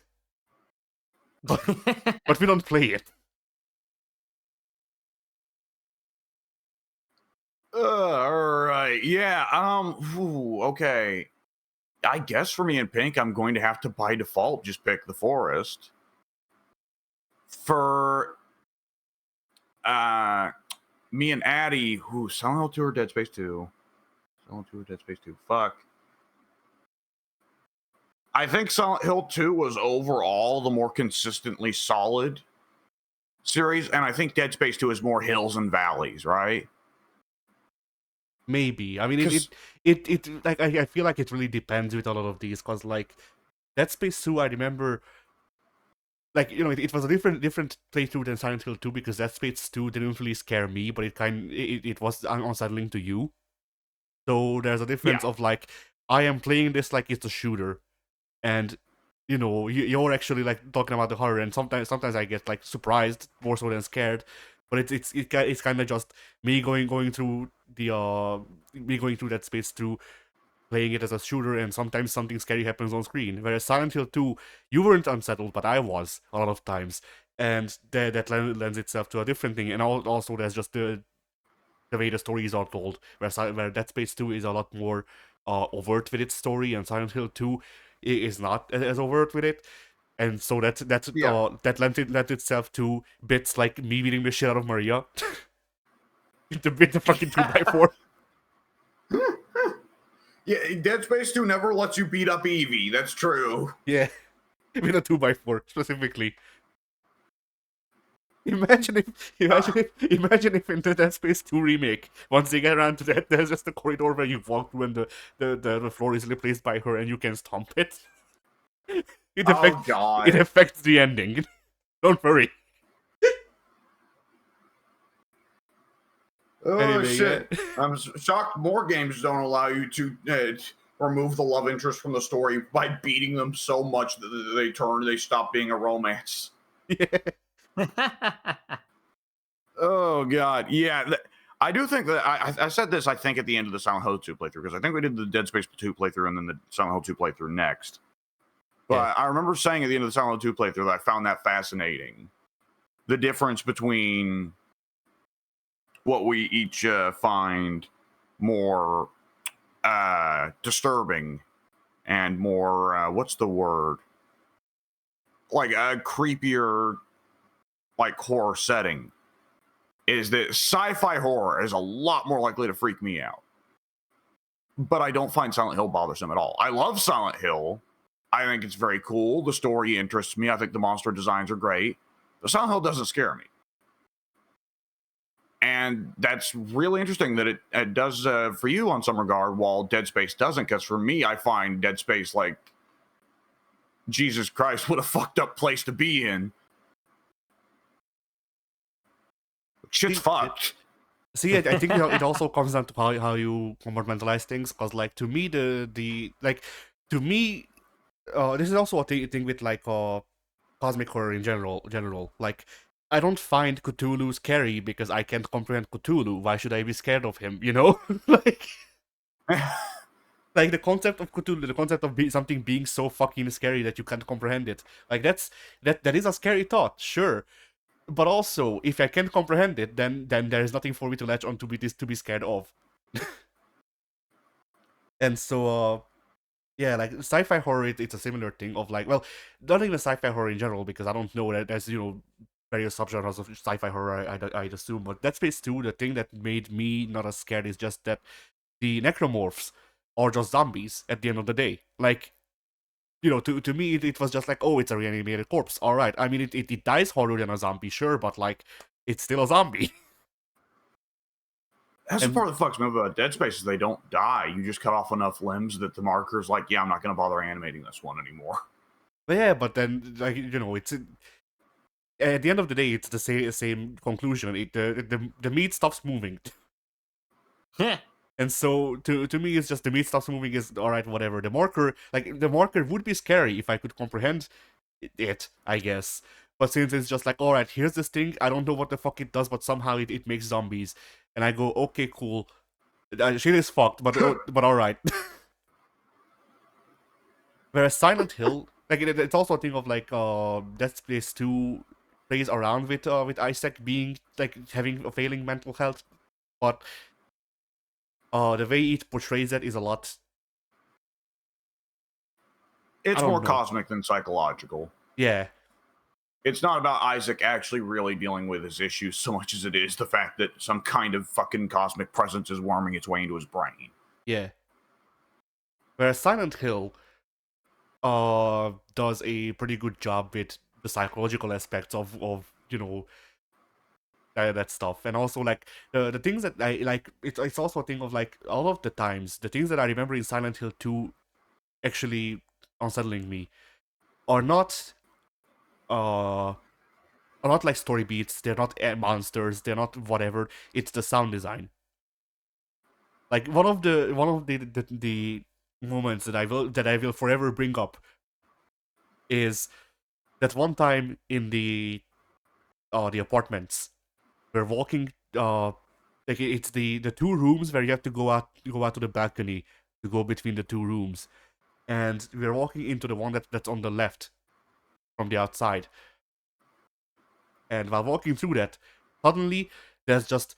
but we don't play it. All right. Yeah. Okay. I guess for me and Pink, I'm going to have to by default just pick the forest. For me and Addie, who Silent Hill 2 or Dead Space 2? Silent Hill 2 or Dead Space 2? Fuck. I think Silent Hill 2 was overall the more consistently solid series, and I think Dead Space 2 is more hills and valleys, right? Maybe. I mean, it like I feel like it really depends with a lot of these, because like Dead Space 2, I remember, like, you know, it was a different playthrough than Silent Hill 2, because Dead Space 2 didn't really scare me, but it was unsettling to you. So there's a difference of, like, I am playing this like it's a shooter, and you know, you're actually like talking about the horror, and sometimes I get like surprised more so than scared, but it's kind of just me going through Dead Space through playing it as a shooter, and sometimes something scary happens on screen. Whereas Silent Hill 2, you weren't unsettled, but I was a lot of times, and that lends itself to a different thing. And also there's just the way the stories are told, where Dead Space 2 is a lot more overt with its story, and Silent Hill 2 is not as overt with it. And so that lent itself to bits like me beating the shit out of Maria with the fucking 2x4. Yeah, Dead Space 2 never lets you beat up Evie. That's true. Yeah, with a 2x4 specifically. Imagine if in the Dead Space 2 remake, once they get around to that, there's just a corridor where you walk through and the floor is replaced by her and you can stomp it. God. It affects the ending. Don't worry. Oh, Anyway, shit. yeah. I'm shocked more games don't allow you to remove the love interest from the story by beating them so much that they stop being a romance. Yeah. Oh, God. Yeah. I do think that I said this, I think, at the end of the Silent Hill 2 playthrough, because I think we did the Dead Space 2 playthrough and then the Silent Hill 2 playthrough next. But Yeah. I remember saying at the end of the Silent Hill 2 playthrough that I found that fascinating. The difference between what we each find more disturbing and more, what's the word? Like a creepier, like, horror setting. Is that sci-fi horror is a lot more likely to freak me out. But I don't find Silent Hill bothersome at all. I love Silent Hill. I think it's very cool. The story interests me. I think the monster designs are great. But Silent Hill doesn't scare me. And that's really interesting that it does for you on some regard, while Dead Space doesn't. Because for me, I find Dead Space like, Jesus Christ, what a fucked up place to be in. Shit's fucked. See, I think it also comes down to how you compartmentalize things. Because, like, to me, to me, this is also a thing with, like, cosmic horror in general. Like, I don't find Cthulhu scary because I can't comprehend Cthulhu. Why should I be scared of him? You know, like the concept of Cthulhu, the concept of something being so fucking scary that you can't comprehend it. Like that is a scary thought, sure. But also, if I can't comprehend it, then there is nothing for me to latch on to be scared of. And so, yeah, like sci-fi horror, it's a similar thing of, like, well, not even sci-fi horror in general, because I don't know that there's, you know, various subgenres of sci-fi horror, I'd assume. But Dead Space 2, the thing that made me not as scared is just that the necromorphs are just zombies at the end of the day. Like, you know, to me, it was just like, oh, it's a reanimated corpse. All right. I mean, it dies harder than a zombie, sure, but, like, it's still a zombie. That's the part that fucks me up about Dead Space is they don't die. You just cut off enough limbs that the marker's like, yeah, I'm not going to bother animating this one anymore. Yeah, but then, like, you know, at the end of the day, it's the same conclusion. The meat stops moving. And so to me, it's just the meat stops moving is all right, whatever. The marker would be scary if I could comprehend it, I guess. But since it's just like, all right, here's this thing, I don't know what the fuck it does, but somehow it makes zombies, and I go, okay, cool. Shit is fucked, but all right. Whereas Silent Hill, like it's also a thing of like Dead Space 2 plays around with Isaac being like having a failing mental health, but the way it portrays that is a lot. It's I don't more know. cosmic than psychological. Yeah. It's not about Isaac actually really dealing with his issues so much as it is the fact that some kind of fucking cosmic presence is worming its way into his brain. Yeah. Whereas Silent Hill does a pretty good job with the psychological aspects of you know that stuff, and also like the things that I like. It's also a thing of like all of the times the things that I remember in Silent Hill 2 actually unsettling me are not are not like story beats. They're not monsters. They're not whatever. It's the sound design. Like one of the moments that I will forever bring up is that one time in the apartments. We're walking like it's the two rooms where you have to go out to the balcony to go between the two rooms. And we're walking into the one that's on the left from the outside. And while walking through that, suddenly there's just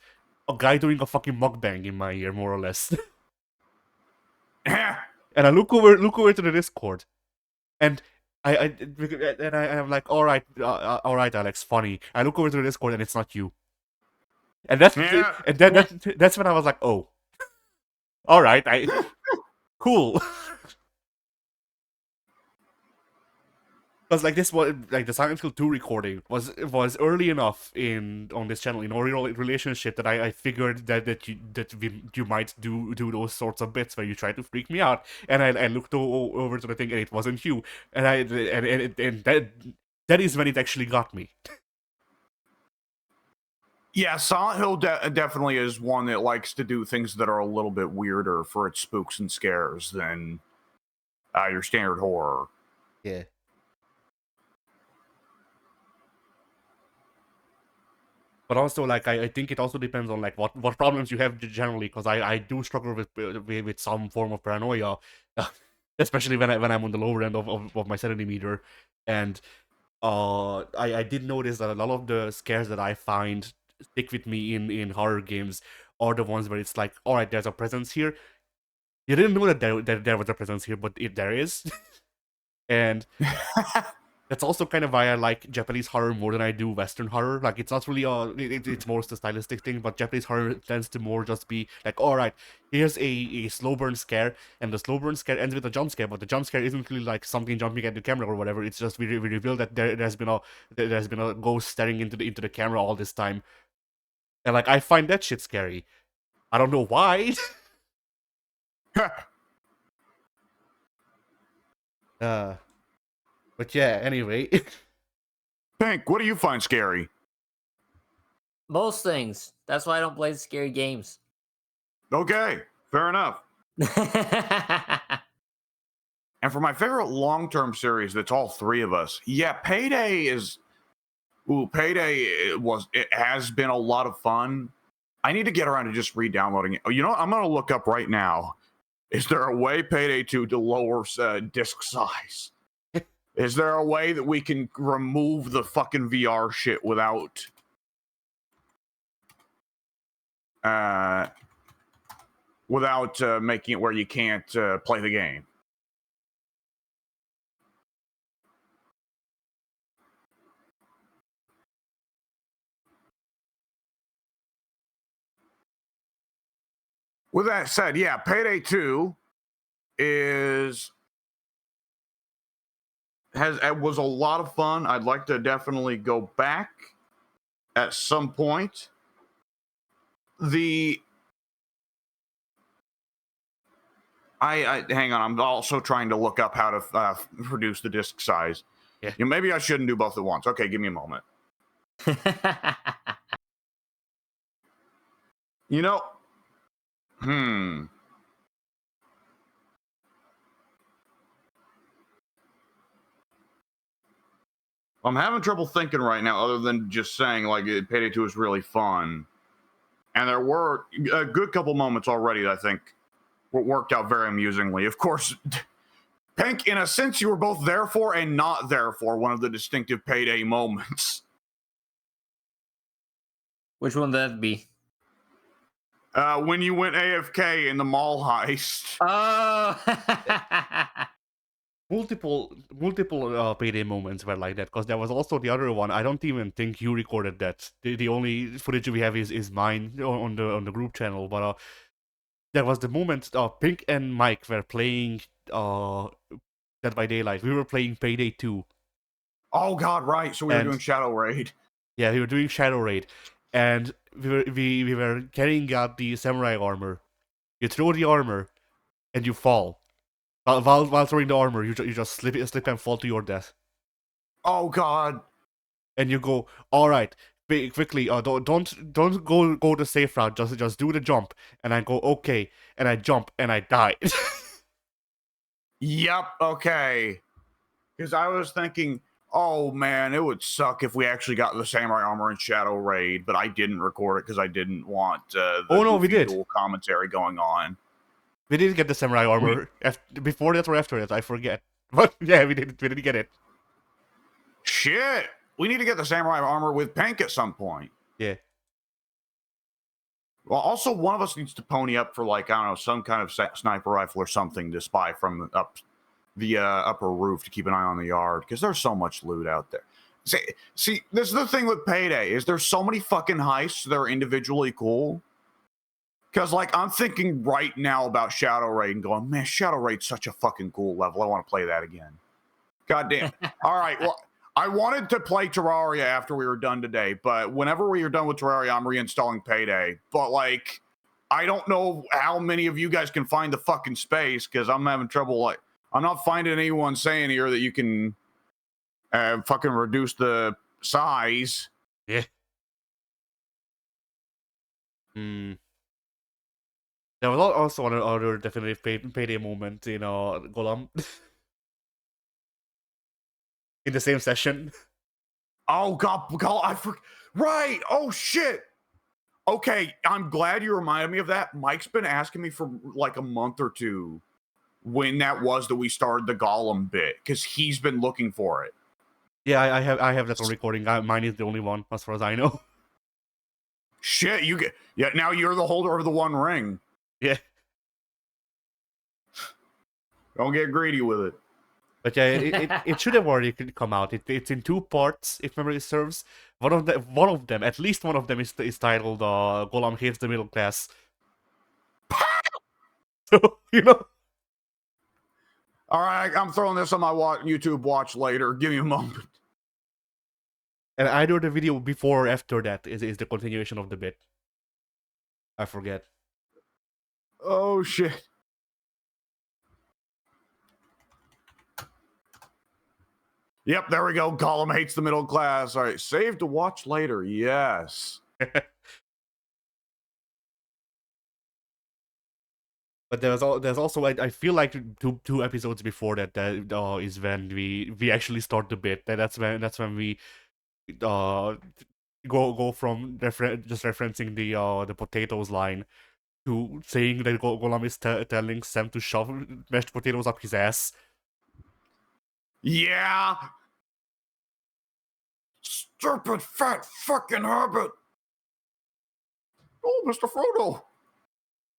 a guy doing a fucking mukbang in my ear, more or less. And I look over to the Discord, and I'm like, all right, Alex, funny. I look over to the Discord, and it's not you. And that's when I was like, oh, all right, cool. Because like this was like the Silent Hill 2 recording was early enough on this channel in our relationship that I figured that you might do those sorts of bits where you try to freak me out, and I looked over to the thing and it wasn't you, and that is when it actually got me. Yeah, Silent Hill definitely is one that likes to do things that are a little bit weirder for its spooks and scares than your standard horror. Yeah. But also, like, I think it also depends on like what problems you have generally, because I do struggle with some form of paranoia, especially when I'm on the lower end of my sanity meter, and I did notice that a lot of the scares that I find stick with me in horror games are the ones where it's like, all right, there's a presence here. You didn't know that there was a presence here, but there is, and. That's also kind of why I like Japanese horror more than I do Western horror. Like, it's not really it's more the stylistic thing, but Japanese horror tends to more just be like, all right, here's a slow burn scare, and the slow burn scare ends with a jump scare, but the jump scare isn't really like something jumping at the camera or whatever. It's just we reveal that there's been a ghost staring into the camera all this time, and like I find that shit scary. I don't know why. But yeah, anyway. Pink, what do you find scary? Most things. That's why I don't play scary games. Okay, fair enough. And for my favorite long-term series, that's all three of us. Yeah, Payday is. Ooh, Payday it has been a lot of fun. I need to get around to just re-downloading it. You know what? I'm gonna look up right now. Is there a way Payday 2 to lower disc size? Is there a way that we can remove the fucking VR shit without making it where you can't play the game? With that said, yeah, Payday 2 was a lot of fun. I'd like to definitely go back at some point. I hang on. I'm also trying to look up how to reduce the disc size. Yeah. Maybe I shouldn't do both at once. Okay, give me a moment. You know, hmm. I'm having trouble thinking right now, other than just saying like Payday 2 is really fun, and there were a good couple moments already that I think worked out very amusingly. Of course, Pink, in a sense, you were both there for and not there for one of the distinctive Payday moments. Which one would that be? When you went AFK in the mall heist. Oh. multiple Payday moments were like that, because there was also the other one. I don't even think you recorded that. The only footage we have is mine on the group channel. But there was the moment Pink and Mike were playing Dead by Daylight. We were playing Payday 2. Oh God, right. So we were doing Shadow Raid. Yeah, we were doing Shadow Raid, and we were carrying out the samurai armor. You throw the armor, and you fall. While throwing the armor, you just slip and fall to your death. Oh God! And you go, all right, quickly. Don't go the safe route. Just do the jump. And I go, okay, and I jump and I die. Yep. Okay. Because I was thinking, oh man, it would suck if we actually got the samurai armor in Shadow Raid, but I didn't record it because I didn't want we did. dual commentary going on. We didn't get the samurai armor before that or after that. I forget. But yeah, we didn't get it. Shit! We need to get the samurai armor with Pink at some point. Yeah. Well, also one of us needs to pony up for like, I don't know, some kind of sniper rifle or something to spy from up the upper roof to keep an eye on the yard, because there's so much loot out there. See, this is the thing with Payday, is there's so many fucking heists that are individually cool. Because, like, I'm thinking right now about Shadow Raid and going, man, Shadow Raid's such a fucking cool level. I want to play that again. God damn. All right, well, I wanted to play Terraria after we were done today, but whenever we are done with Terraria, I'm reinstalling Payday. But, like, I don't know how many of you guys can find the fucking space, because I'm having trouble, like, I'm not finding anyone saying here that you can fucking reduce the size. Yeah. Hmm. There was also another definitive Payday moment in Golem. In the same session. Oh God, right. Oh shit. Okay, I'm glad you reminded me of that. Mike's been asking me for like a month or two when that was that we started the Golem bit, because he's been looking for it. Yeah, I have that on recording. Mine is the only one, as far as I know. Shit, now you're the holder of the One Ring. Yeah. Don't get greedy with it. But yeah, it should have already come out. It's in 2 parts, if memory serves. One of them, at least one of them is titled Golem Hates the Middle Class. So, you know. All right, I'm throwing this on my YouTube watch later. Give me a moment. And either the video before or after that is the continuation of the bit. I forget. Oh shit. Yep, there we go. Golem hates the middle class. All right, save to watch later. Yes. But there's also I feel like two episodes before that is when we actually start the bit. That's when we go from just referencing the potatoes line to saying that Golem is telling Sam to shove mashed potatoes up his ass. Yeah. Stupid fat fucking Herbert. Oh, Mr. Frodo.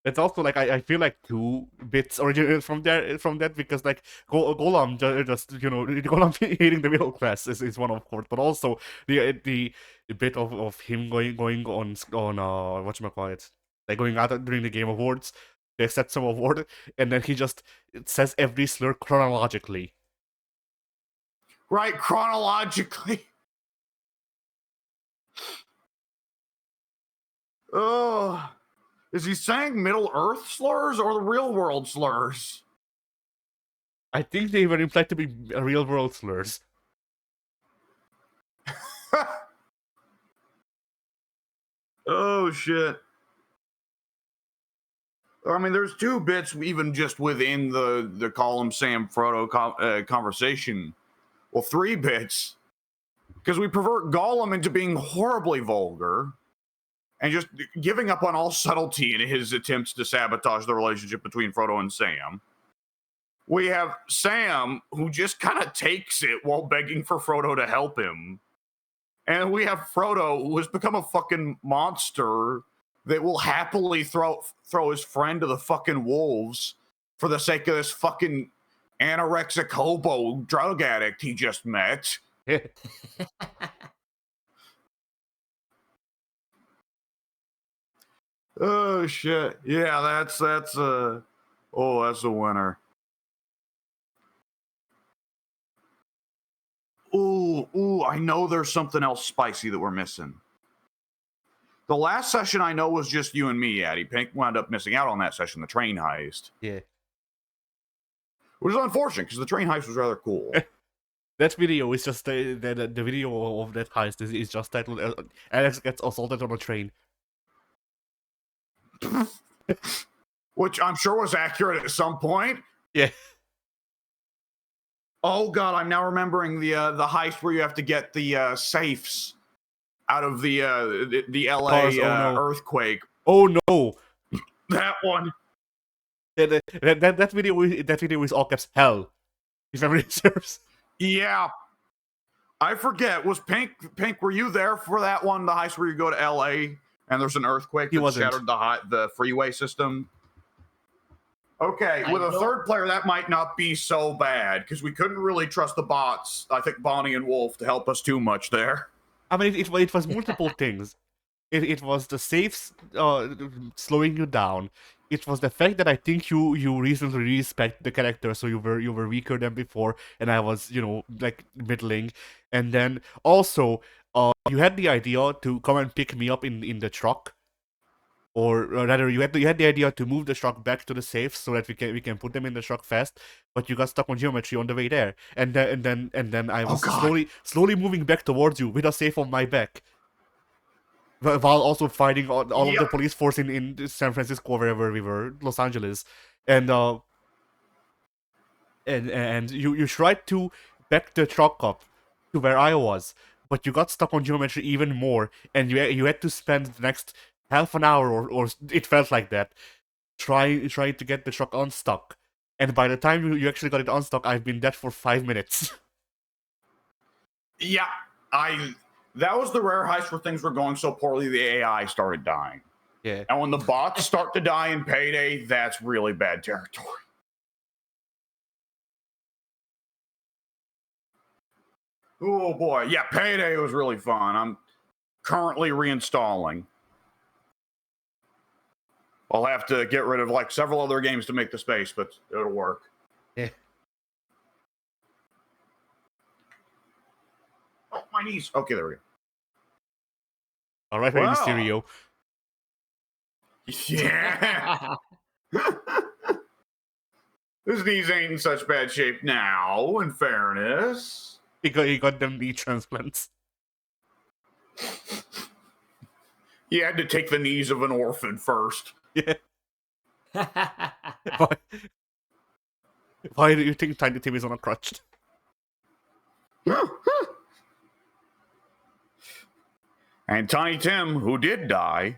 It's also like I feel like 2 bits originated from that, because like Golem just Golem hating the middle class is one, of course, but also the bit of him going on whatchamacallit, like going out during the Game Awards to accept some award, and then he just says every slur chronologically. Right, chronologically. Oh. Is he saying Middle Earth slurs or the real world slurs? I think they were implied to be real world slurs. Oh shit. I mean, there's two bits even just within the Column Sam Frodo conversation. Well, three bits. Because we pervert Gollum into being horribly vulgar and just giving up on all subtlety in his attempts to sabotage the relationship between Frodo and Sam. We have Sam, who just kind of takes it while begging for Frodo to help him. And we have Frodo, who has become a fucking monster that will happily throw his friend to the fucking wolves for the sake of this fucking anorexic hobo drug addict he just met. Oh shit. Yeah, that's a winner. Ooh, I know there's something else spicy that we're missing. The last session I know was just you and me, Addy. Pink wound up missing out on that session, the train heist. Yeah. Which is unfortunate because the train heist was rather cool. That video is just the video of that heist is just titled Alex gets assaulted on a train. Which I'm sure was accurate at some point. Yeah. Oh god, I'm now remembering the heist where you have to get the safes out of the LA Cars, oh no. earthquake. Oh no! That one. That video is all caps hell. If memory serves. Yeah. I forget. Was Pink? Were you there for that one? The heist where you go to LA and there's an earthquake that shattered the freeway system. Okay, with a third player, that might not be so bad because we couldn't really trust the bots. I think Bonnie and Wolf to help us too much there. I mean, it was multiple things. It was the safes slowing you down. It was the fact that I think you reasonably respect the character, so you were weaker than before, and I was like middling. And then also you had the idea to come and pick me up in the truck, or rather you had the idea to move the truck back to the safe so that we can put them in the truck fast, but you got stuck on geometry on the way there, and then I was slowly moving back towards you with a safe on my back, while also fighting all of the police force in San Francisco, wherever we were, Los Angeles, and you tried to back the truck up to where I was, but you got stuck on geometry even more, and you had to spend the next half an hour or it felt like that trying to get the truck unstuck. And by the time you actually got it unstuck, I've been dead for 5 minutes. Yeah, that was the rare heist where things were going so poorly the AI started dying. Yeah. And when the bots start to die in Payday, that's really bad territory. Oh boy, yeah, Payday was really fun. I'm currently reinstalling. I'll have to get rid of like several other games to make the space, but it'll work. Yeah. Oh, my knees. Okay, there we go. All right, wow. Stereo. Yeah. His knees ain't in such bad shape now, in fairness. He got them knee transplants. He had to take the knees of an orphan first. Yeah. Why do you think Tiny Tim is on a crutch? And Tiny Tim, who did die,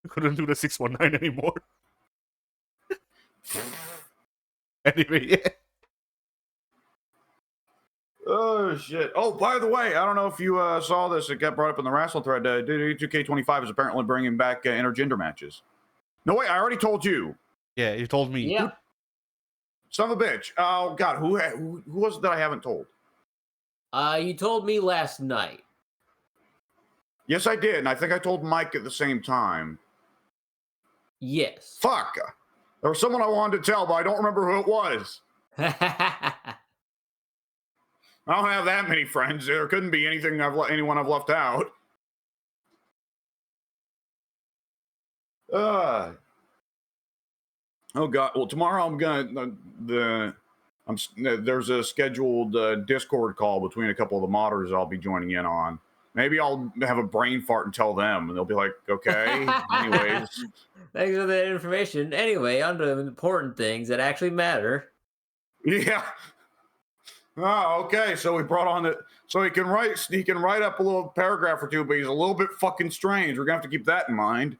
couldn't do the 619 anymore. Anyway, yeah. Oh, shit. Oh, by the way, I don't know if you saw this. It got brought up in the Wrestle thread. 2K25 is apparently bringing back intergender matches. No, wait, I already told you. Yeah, you told me. Yeah. Son of a bitch. Oh, God, who was it that I haven't told? You told me last night. Yes, I did, and I think I told Mike at the same time. Yes. Fuck. There was someone I wanted to tell, but I don't remember who it was. I don't have that many friends. There couldn't be anyone I've left out. Oh God! Well, tomorrow I'm gonna there's a scheduled Discord call between a couple of the modders I'll be joining in on. Maybe I'll have a brain fart and tell them, and they'll be like, okay. Anyways. Thanks for that information. Anyway, on to important things that actually matter. Yeah. Oh, okay. So we brought on the so he can write up a little paragraph or two, but he's a little bit fucking strange. We're gonna have to keep that in mind.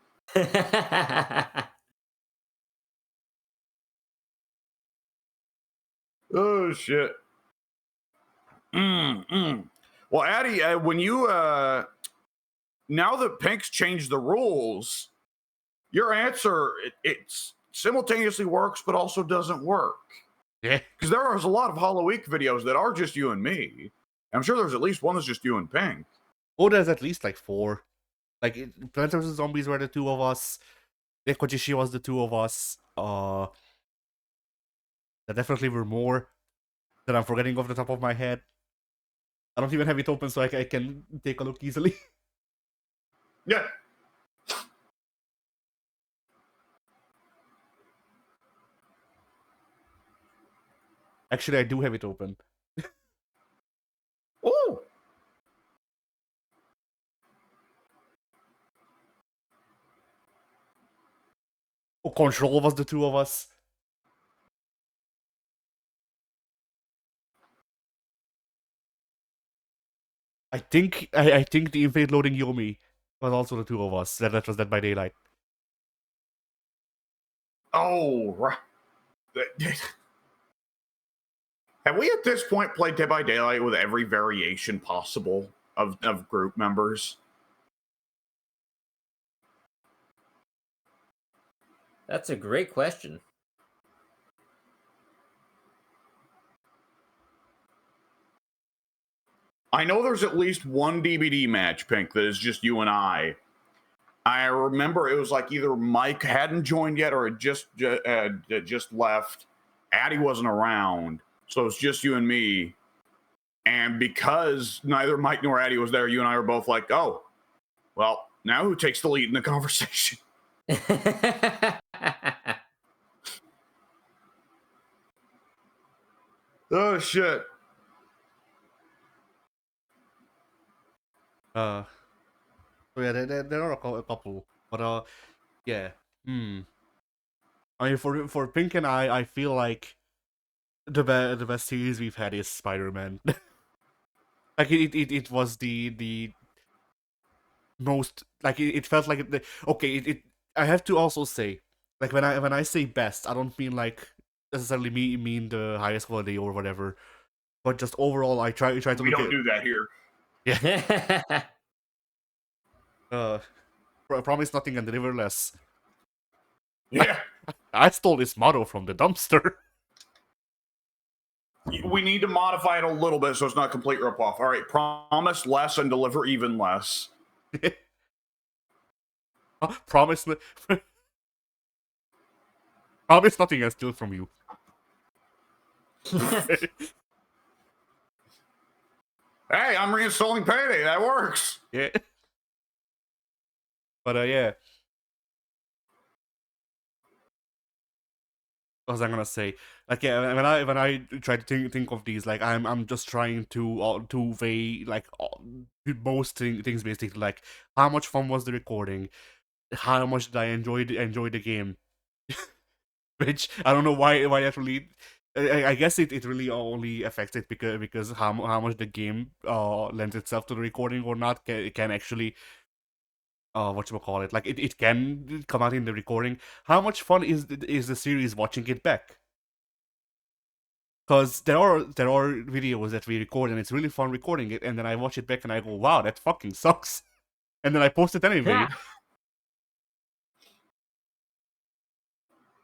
Oh shit. Well, Addy, when you now that Pink's changed the rules, your answer it's simultaneously works but also doesn't work. Yeah. Because there is a lot of Hollow Week videos that are just you and me. I'm sure there's at least one that's just you and Pink. Oh, there's at least like 4. Like Plants vs Zombies were the 2 of us. Nekojishi was the 2 of us. There definitely were more that I'm forgetting off the top of my head. I don't even have it open so I can take a look easily. Yeah. Actually, I do have it open. Oh. Oh, Control was the 2 of us. I think the Infinite Loading Yomi was also the 2 of us. That was Dead by Daylight. Oh, right. Have we at this point played Dead by Daylight with every variation possible of group members? That's a great question. I know there's at least one DVD match, Pink, that is just you and I. I remember it was like either Mike hadn't joined yet or had just left. Addy wasn't around, so it was just you and me. And because neither Mike nor Addy was there, you and I were both like, oh, well, now who takes the lead in the conversation? Oh, shit. So yeah, there are a couple. But yeah. I mean, for Pink and I feel like the best series we've had is Spider-Man. Like it was the most, like it felt like okay. I have to also say, like when I say best, I don't mean like necessarily mean the highest quality or whatever, but just overall I try to We look don't at do that here. yeah. Promise nothing and deliver less. Yeah. I stole this motto from the dumpster. We need to modify it a little bit so it's not complete ripoff. All right, promise less and deliver even less. Promise promise nothing and steal from you. Hey, I'm reinstalling Payday. That works. Yeah. But yeah. What was I gonna say? Like yeah, when I try to think of these, like I'm just trying to weigh like most things basically, like how much fun was the recording, how much did I enjoy the game, which I don't know why that really. I guess it really only affects it because how much the game lends itself to the recording or not can actually whatchamacallit, like it can come out in the recording. How much fun is the series watching it back? Because there are videos that we record and it's really fun recording it, and then I watch it back and I go, wow, that fucking sucks, and then I post it anyway. Yeah.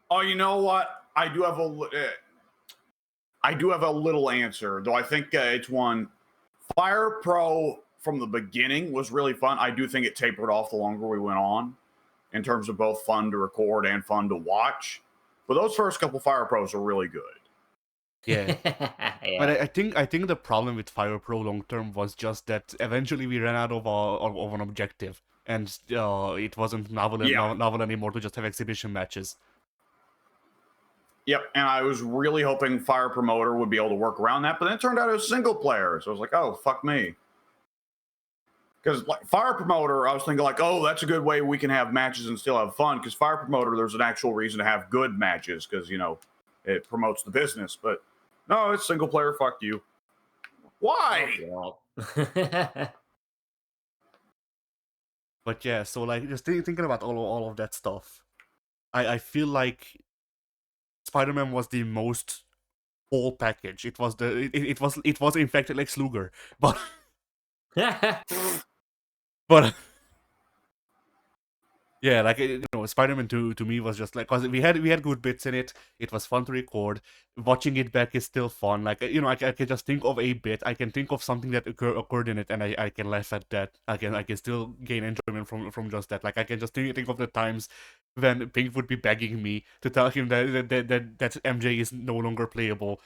Oh, you know what? I do have a little answer, though. I think it's one. Fire Pro from the beginning was really fun. I do think it tapered off the longer we went on, in terms of both fun to record and fun to watch. But those first couple Fire Pros were really good. Yeah. Yeah. But I think the problem with Fire Pro long term was just that eventually we ran out of an objective, and it wasn't novel anymore to just have exhibition matches. Yep, and I was really hoping Fire Promoter would be able to work around that, but then it turned out it was single player, so I was like, oh, fuck me. Because like Fire Promoter, I was thinking like, oh, that's a good way we can have matches and still have fun. Because Fire Promoter, there's an actual reason to have good matches because it promotes the business. But no, it's single player. Fuck you. Why? Oh, But yeah, so like just thinking about all of that stuff, I feel like Spider-Man was the most whole package. It was it was in fact Lex Luger, but but yeah, like Spider-Man 2 to me was just like, cause we had good bits in it. It was fun to record. Watching it back is still fun. Like I can just think of a bit. I can think of something that occurred in it, and I can laugh at that. I can still gain enjoyment from just that. Like I can just think of the times when Pink would be begging me to tell him that MJ is no longer playable.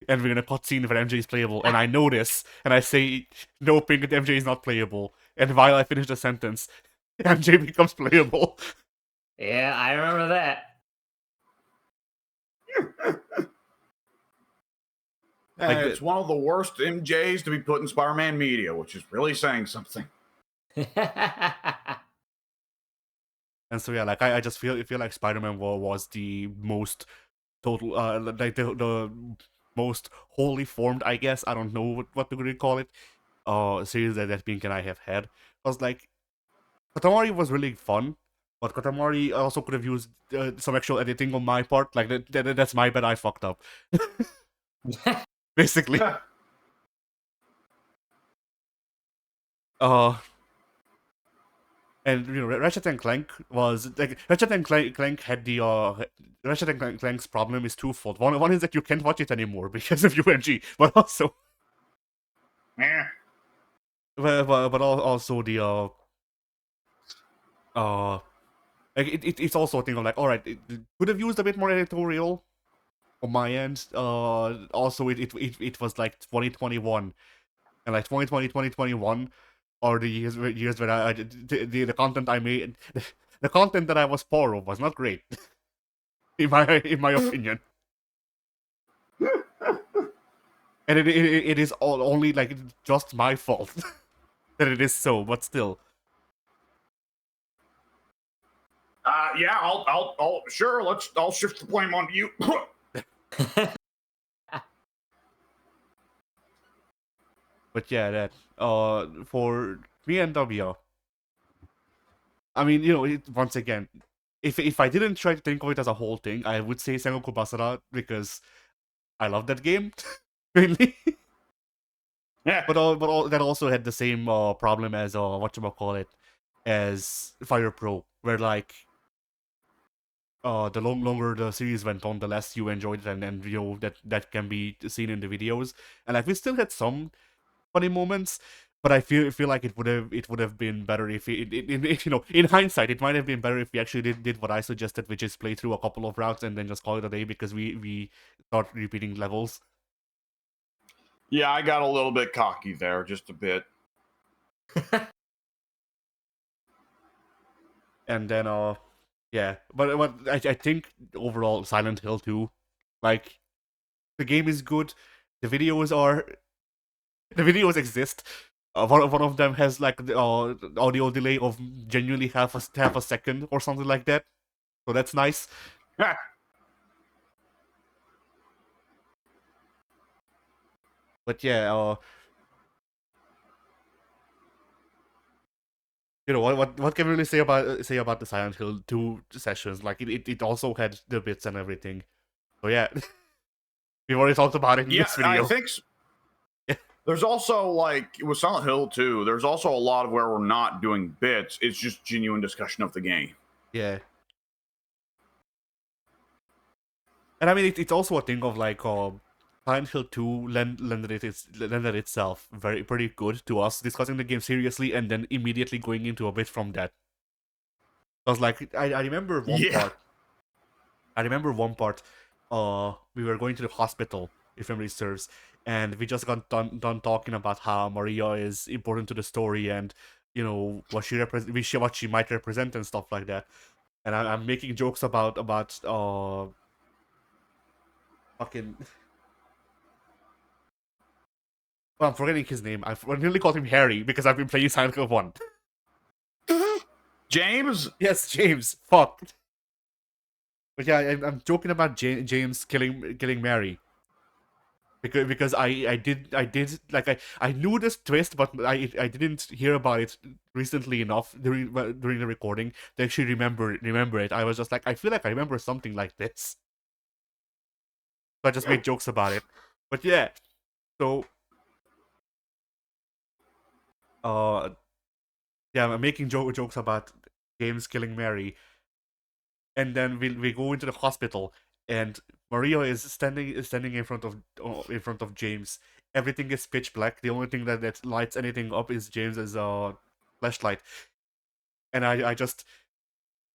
And we're in a cutscene where MJ is playable, and I know this, and I say, no, Pink, MJ is not playable. And while I finish the sentence, MJ becomes playable. yeah, I remember that. Like It's one of the worst MJs to be put in Spider-Man media, which is really saying something. And so yeah, like I just feel like Spider-Man was the most total, like the most wholly formed, I guess. I don't know what to really call it. Series that Pink and I have had. I was like, Katamari was really fun, but Katamari also could have used some actual editing on my part. Like that's my bad. I fucked up. Basically. And Ratchet and Clank was like Ratchet and Clank had the Ratchet and Clank's problem is twofold. One is that you can't watch it anymore because of UMG, but also Yeah. but also the like it's also a thing of like, all right, it could have used a bit more editorial on my end. Also it was like 2021, and like 2020 2021 are the years where the content I made, the content that I was part of was not great, in my opinion. And it is only like just my fault that it is so, but still. Yeah, I'll sure. I'll shift the blame onto you. But yeah, that for me and W, I mean, once again, if I didn't try to think of it as a whole thing, I would say Sengoku Basara because I love that game mainly. Yeah. But that also had the same problem as whatchamacallit, as Fire Pro, where like the longer the series went on, the less you enjoyed it, and that can be seen in the videos. And like we still had some funny moments, but I feel like it would have been better if in hindsight it might have been better if we actually did what I suggested, which is play through a couple of routes and then just call it a day, because we start repeating levels. Yeah, I got a little bit cocky there, just a bit. And then yeah, but I think overall Silent Hill 2, like, the game is good, the videos exist. One of them has like the audio delay of genuinely half a second or something like that, so that's nice. But yeah, what can we really say about the Silent Hill 2 sessions? Like it also had the bits and everything. So yeah, we've already talked about it in this video. I think there's also, like, with Silent Hill 2, there's also a lot of where we're not doing bits. It's just genuine discussion of the game. Yeah. And I mean, it's also a thing of like, Silent Hill 2 lended itself pretty good to us discussing the game seriously and then immediately going into a bit from that. Because like, I remember one part. I remember one part, we were going to the hospital, if memory serves, and we just got done talking about how Maria is important to the story and, what what she might represent and stuff like that. And I'm making jokes about fucking Well, I'm forgetting his name. I nearly called him Harry because I've been playing Silent Hill 1. James? Yes, James. Fuck. But yeah, I'm joking about James killing Mary. Because I did like I knew this twist, but I didn't hear about it recently enough during the recording to actually remember it. I was just like, I feel like I remember something like this. So I just made jokes about it. But yeah, so yeah, I'm making jokes about James killing Mary, and then we go into the hospital, and Maria is standing in front of James. Everything is pitch black. The only thing that lights anything up is James's flashlight, and I just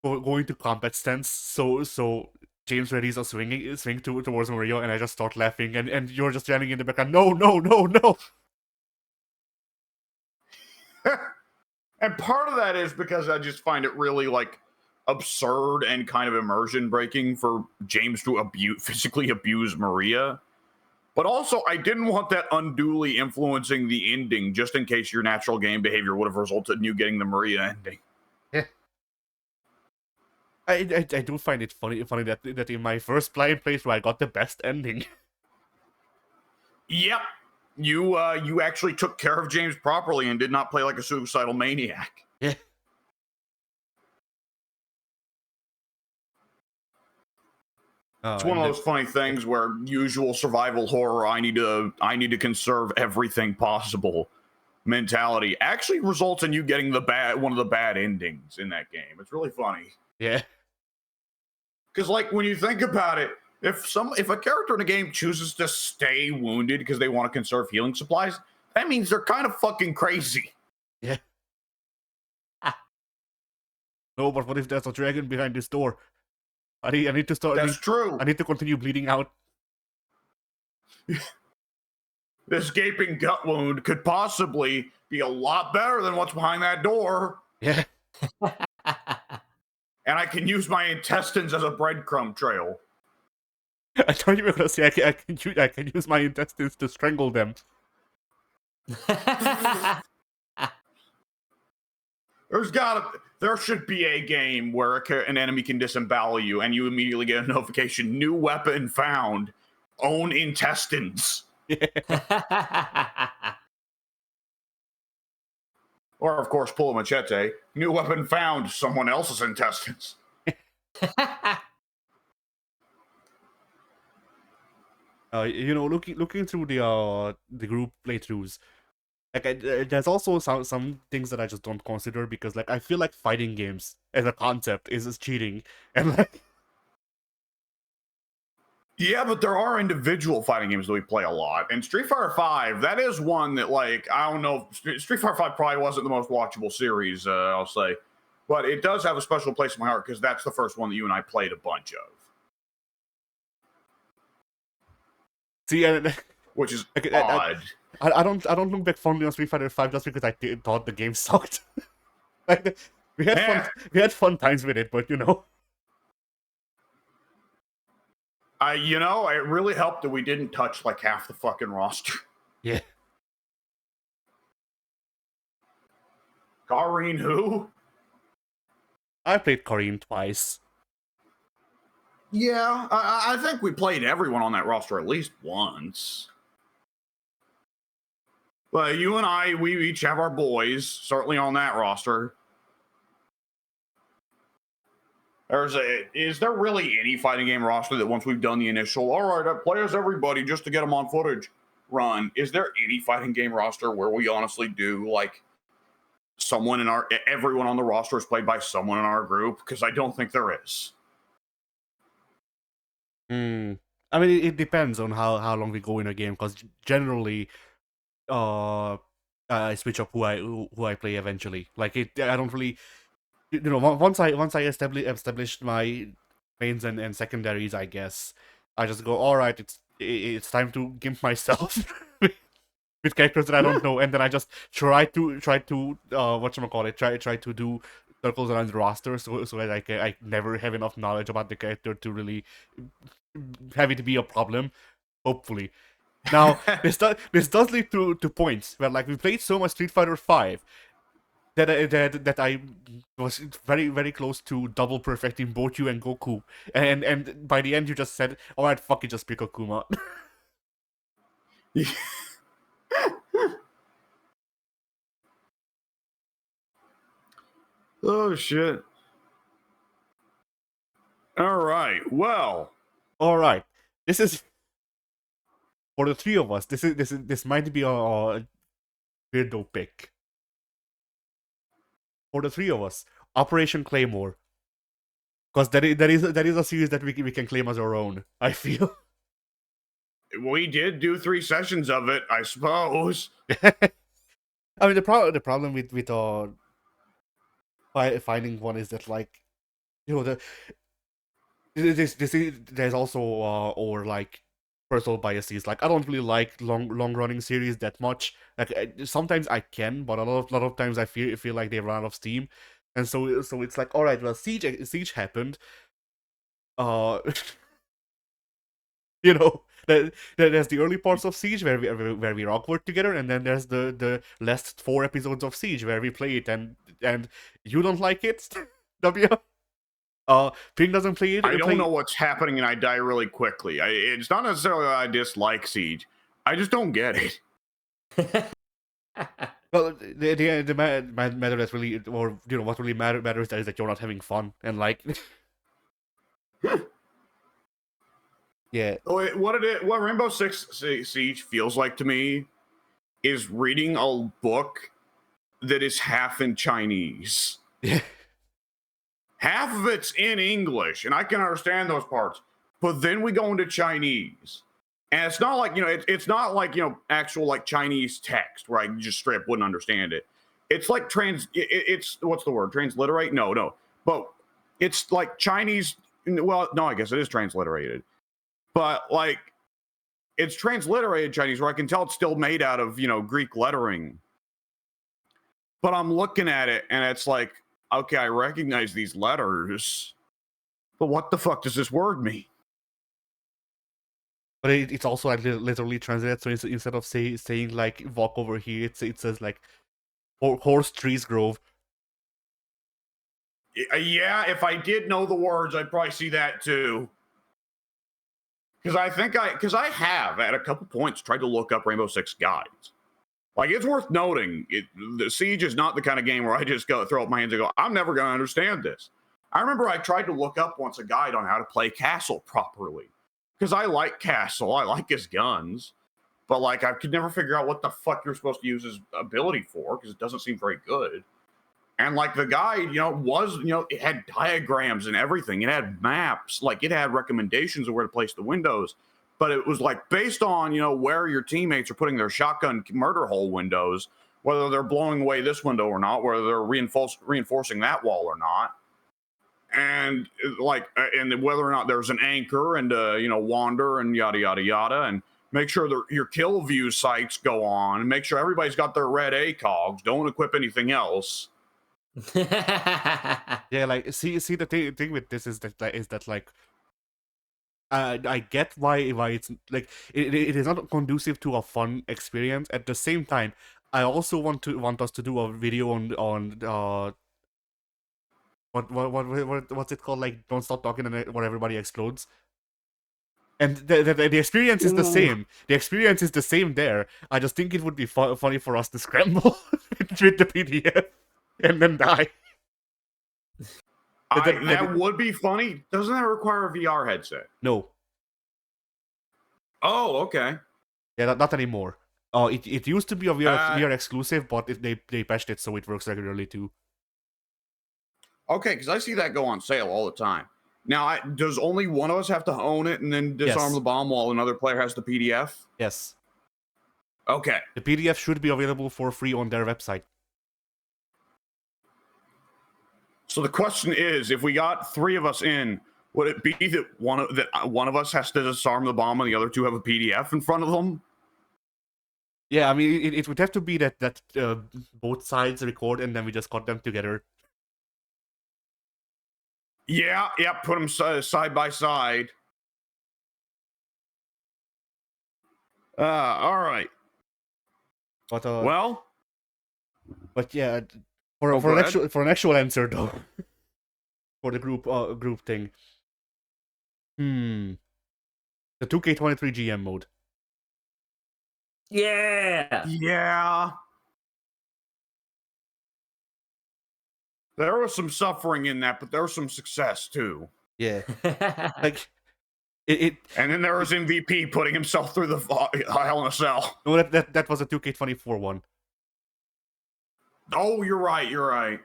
go into combat stance. So James readies a swing towards Maria, and I just start laughing, and you're just standing in the background. No, no, no, no. And part of that is because I just find it really like absurd and kind of immersion breaking for James to physically abuse Maria. But also, I didn't want that unduly influencing the ending, just in case your natural game behavior would have resulted in you getting the Maria ending. Yeah. I do find it funny that in my first playthrough I got the best ending. Yep. You actually took care of James properly and did not play like a suicidal maniac. Yeah. It's one of those funny things where usual survival horror, I need to conserve everything possible mentality actually results in you getting one of the bad endings in that game. It's really funny. Yeah. Because like when you think about it, if a character in a game chooses to stay wounded because they want to conserve healing supplies, that means they're kind of fucking crazy. Yeah. No, but what if there's a dragon behind this door? I need to start. That's true. I need to continue bleeding out. This gaping gut wound could possibly be a lot better than what's behind that door. Yeah. And I can use my intestines as a breadcrumb trail. I thought you were gonna say I can use my intestines to strangle them. There should be a game where an enemy can disembowel you and you immediately get a notification, new weapon found, own intestines. Yeah. Or, of course, pull a machete, new weapon found, someone else's intestines. Looking through the group playthroughs, like there's also some things that I just don't consider because like I feel like fighting games as a concept is cheating, and like yeah, but there are individual fighting games that we play a lot, and Street Fighter V, that is one that like I don't know, Street Fighter V probably wasn't the most watchable series, I'll say, but it does have a special place in my heart because that's the first one that you and I played a bunch of. see, which is odd. I don't look back fondly on Street Fighter V just because I thought the game sucked. Like we had fun times with it, but you know. It really helped that we didn't touch like half the fucking roster. Yeah. Kareen who? I played Kareen twice. Yeah, I think we played everyone on that roster at least once. But you and I, we each have our boys, certainly on that roster. Is there really any fighting game roster that once we've done the initial, all right, play as everybody just to get them on footage run, is there any fighting game roster where we honestly do like everyone on the roster is played by someone in our group? Because I don't think there is. I mean, it depends on how long we go in a game. Because generally, I switch up who I play eventually. Like I don't really, once I established my mains and secondaries, I guess I just go, all right, it's time to gimp myself with characters that I don't know, and then I just try to whatchamacallit, try to do circles around the roster so that I never have enough knowledge about the character to really have it be a problem, hopefully. Now, this does lead to points where like we played so much Street Fighter V that I was very very close to double perfecting both you and Goku, and by the end you just said, "All right, fuck it, just pick Akuma." Oh shit. All right. Well, All right, this is for the three of us. This might be a weirdo pick for the three of us. Operation Claymore, because that is a series that we can claim as our own. I feel. we did do 3 sessions of it, I suppose. I mean, the problem with finding one is that, like, you know, there's also or like personal biases. Like, I don't really like long running series that much. Like, sometimes I can, but a lot of times I feel like they run out of steam, and so it's like, all right, well, Siege happened. Uh, you know, there's the early parts of Siege where we rock work together, and then there's the last 4 episodes of Siege where we play it, and you don't like it, W. Ping doesn't play it. I don't know what's happening, and I die really quickly. It's not necessarily that I dislike Siege. I just don't get it. Well, the matter that's really, or you know, what really matters is that you're not having fun, and like, yeah. What Rainbow Six Siege feels like to me is reading a book that is half in Chinese. Yeah. Half of it's in English, and I can understand those parts. But then we go into Chinese. And it's not like, it's not like, actual like Chinese text where I just straight up wouldn't understand it. It's like it's what's the word? Transliterate? No. But it's like Chinese. Well, no, I guess it is transliterated. But like it's transliterated Chinese where I can tell it's still made out of, Greek lettering. But I'm looking at it and it's like, okay, I recognize these letters, but what the fuck does this word mean? But it's also like literally translated. So instead of saying like walk over here, it says like horse trees grove. Yeah, if I did know the words, I'd probably see that too. Because I have at a couple points tried to look up Rainbow Six guides. Like, it's worth noting, the Siege is not the kind of game where I just go throw up my hands and go, I'm never going to understand this. I remember I tried to look up once a guide on how to play Castle properly. Because I like Castle. I like his guns. But, like, I could never figure out what the fuck you're supposed to use his ability for, because it doesn't seem very good. And, like, the guide, it had diagrams and everything. It had maps. Like, it had recommendations of where to place the windows. But it was like based on, where your teammates are putting their shotgun murder hole windows, whether they're blowing away this window or not, whether they're reinforcing that wall or not. And and whether or not there's an anchor and, wander and yada, yada, yada. And make sure that your kill view sights go on and make sure everybody's got their red ACOGs. Don't equip anything else. Yeah, like, see the thing with this is that like, I get why it's like it is not conducive to a fun experience. At the same time, I also want us to do a video on what's it called, like, don't stop talking and where everybody explodes. And the experience is the same. The experience is the same there. I just think it would be funny for us to scramble with the PDF and then die. That would be funny. Doesn't that require a VR headset? No. Oh, okay. Yeah, not anymore. It used to be a VR exclusive, but they patched it so it works regularly too. Okay, because I see that go on sale all the time. Now, does only one of us have to own it and then disarm the bomb while another player has the PDF? Yes. Okay. The PDF should be available for free on their website. So the question is, if we got 3 of us in, would it be that one of us has to disarm the bomb and the other 2 have a PDF in front of them? Yeah, I mean, it would have to be that both sides record and then we just cut them together. Yeah, put them side by side. All right. But Well, but yeah, go ahead. for an actual answer though, for the group thing. The 2K23 GM mode. Yeah. Yeah. There was some suffering in that, but there was some success too. Yeah, like it And then there was MVP putting himself through the Hell in a Cell. no, that was a 2K24 one. Oh, you're right. You're right.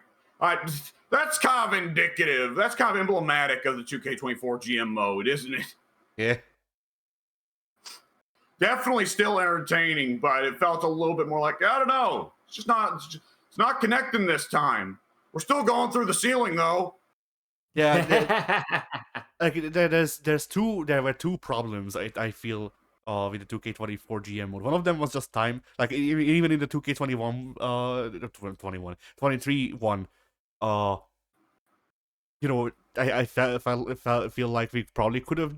That's kind of indicative. That's kind of emblematic of the 2K24 GM mode, isn't it? Yeah. Definitely still entertaining, but it felt a little bit more like, I don't know. It's not connecting this time. We're still going through the ceiling though. Yeah, like there were two problems I feel with the 2K24 GM mode. One of them was just time. Like even in the 2K21 23 one, you know, I feel like we probably could have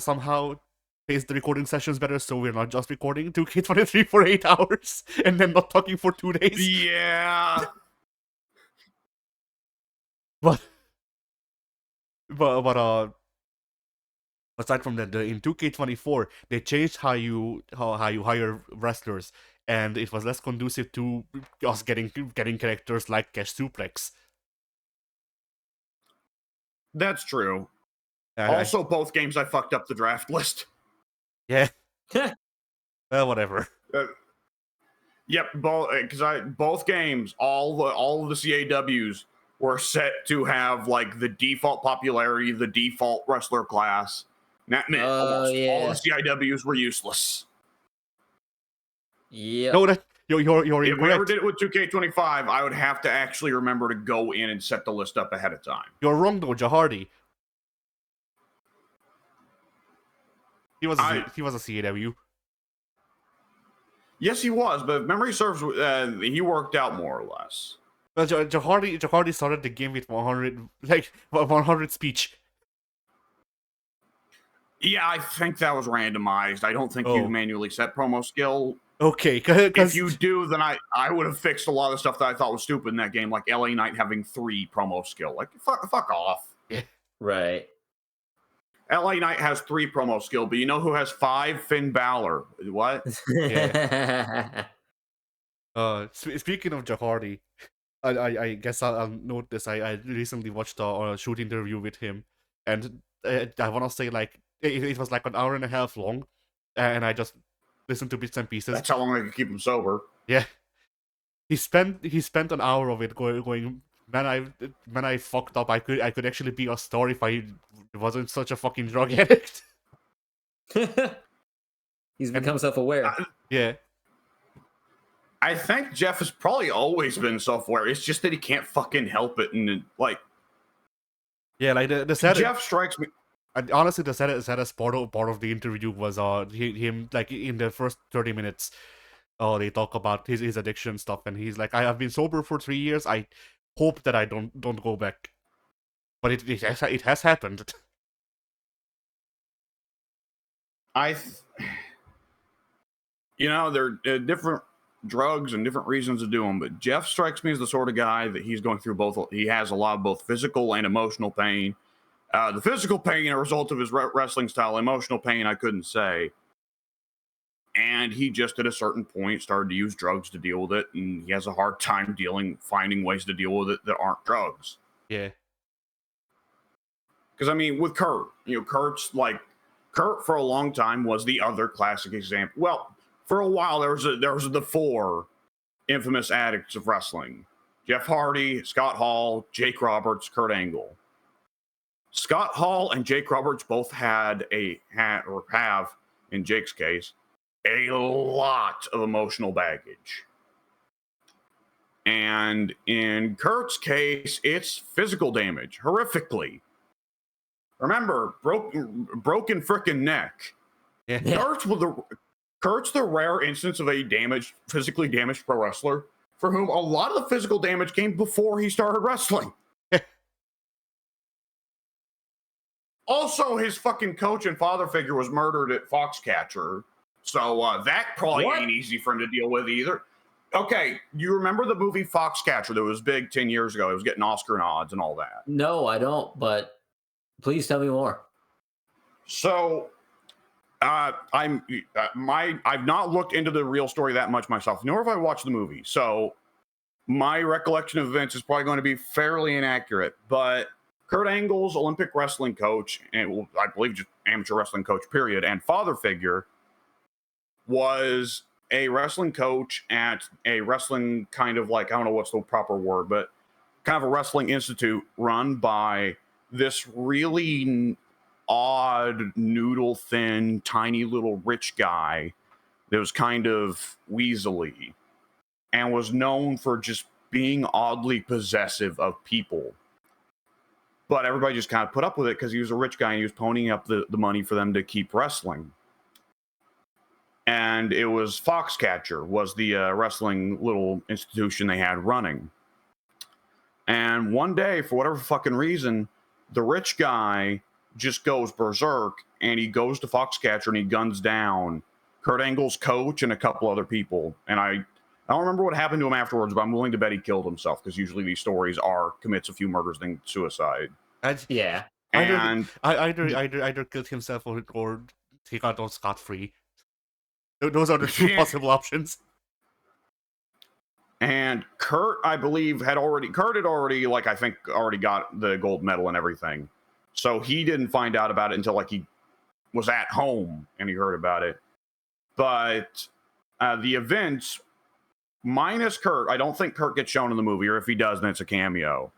somehow paced the recording sessions better, so we're not just recording 2K23 for 8 hours and then not talking for 2 days. Yeah. But aside from that, in 2K24 they changed how you hire wrestlers, and it was less conducive to us getting characters like Cash Suplex. That's true. And Also, both games I fucked up the draft list. yeah. Well, whatever. Yep, both games, all of the CAWs were set to have like the default popularity, the default wrestler class. And that meant almost all the CIWs were useless. Yeah. No, that you're If incorrect. we ever did it with 2K25, I would have to actually remember to go in and set the list up ahead of time. You're wrong though, Jahardi. He was a CAW. Yes, he was, but if memory serves, he worked out more or less. Well, Jahardi started the game with 100 speech. Yeah, I think that was randomized. I don't think you manually set promo skill. Okay, if you do, then I would have fixed a lot of stuff that I thought was stupid in that game, like LA Knight having 3 promo skill. Like, fuck off. Yeah. Right. LA Knight has 3 promo skill, but you know who has 5? Finn Balor. What? Yeah. Speaking of Jahardi, I guess I'll note this. I recently watched a shoot interview with him, and I want to say like it was like an hour and a half long, and I just listened to bits and pieces. That's how long I could keep him sober. Yeah, he spent an hour of it going. Man, I fucked up. I could actually be a star if I wasn't such a fucking drug addict. He's become self-aware. Yeah. I think Jeff has probably always been self-aware. It's just that he can't fucking help it, and like, yeah, like the saddest. Jeff strikes me. Honestly, the saddest part of the interview was him like in the first 30 minutes. They talk about his addiction stuff, and he's like, I have been sober for 3 years. I hope that I don't go back, but it has happened. There are different drugs and different reasons to do them, but Jeff strikes me as the sort of guy that he's going through both. He has a lot of both physical and emotional pain. The physical pain a result of his wrestling style, emotional pain I couldn't say. And he just at a certain point started to use drugs to deal with it, and he has a hard time finding ways to deal with it that aren't drugs. Yeah. Because I mean, with Kurt, Kurt for a long time was the other classic example. Well, for a while there was the 4 infamous addicts of wrestling: Jeff Hardy, Scott Hall, Jake Roberts, Kurt Angle. Scott Hall and Jake Roberts both have, in Jake's case, a lot of emotional baggage. And in Kurt's case, it's physical damage, horrifically. Remember, broken frickin' neck. Yeah. Kurt's the rare instance of a physically damaged pro wrestler for whom a lot of the physical damage came before he started wrestling. Also, his fucking coach and father figure was murdered at Foxcatcher. So that probably What? ain't easy for him to deal with either. Okay, you remember the movie Foxcatcher that was big 10 years ago? It was getting Oscar nods and all that. No, I don't. But please tell me more. So I've not looked into the real story that much myself, nor have I watched the movie. So my recollection of events is probably going to be fairly inaccurate. But Kurt Angle's Olympic wrestling coach, and I believe just amateur wrestling coach, period, and father figure, was a wrestling coach at a wrestling kind of like, I don't know what's the proper word, but kind of a wrestling institute run by this really odd, noodle thin, tiny little rich guy that was kind of weaselly and was known for just being oddly possessive of people. But everybody just kind of put up with it because he was a rich guy and he was ponying up the money for them to keep wrestling. And it was Foxcatcher was the wrestling little institution they had running. And one day, for whatever fucking reason, the rich guy just goes berserk and he goes to Foxcatcher and he guns down Kurt Angle's coach and a couple other people. And I don't remember what happened to him afterwards, but I'm willing to bet he killed himself because usually these stories are commits a few murders than suicide. Yeah. And Either killed himself or he got off scot-free. Those are the two possible options. And Kurt, I believe, had already like, I think, already got the gold medal and everything. So he didn't find out about it until like he was at home and he heard about it. But the events, minus Kurt, I don't think Kurt gets shown in the movie, or if he does, then it's a cameo.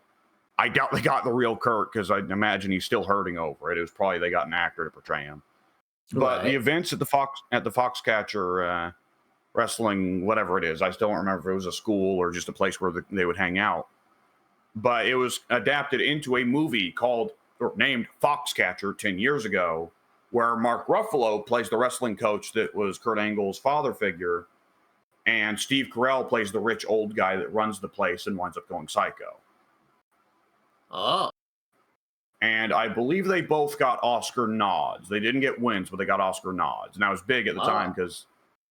I doubt they got the real Kurt because I imagine he's still hurting over it. It was probably they got an actor to portray him. But the events at the Foxcatcher wrestling, whatever it is, I still don't remember if it was a school or just a place where they would hang out. But it was adapted into a movie named Foxcatcher 10 years ago, where Mark Ruffalo plays the wrestling coach that was Kurt Angle's father figure, and Steve Carell plays the rich old guy that runs the place and winds up going psycho. Oh. And I believe they both got Oscar nods. They didn't get wins, but they got Oscar nods. And that was big at the time because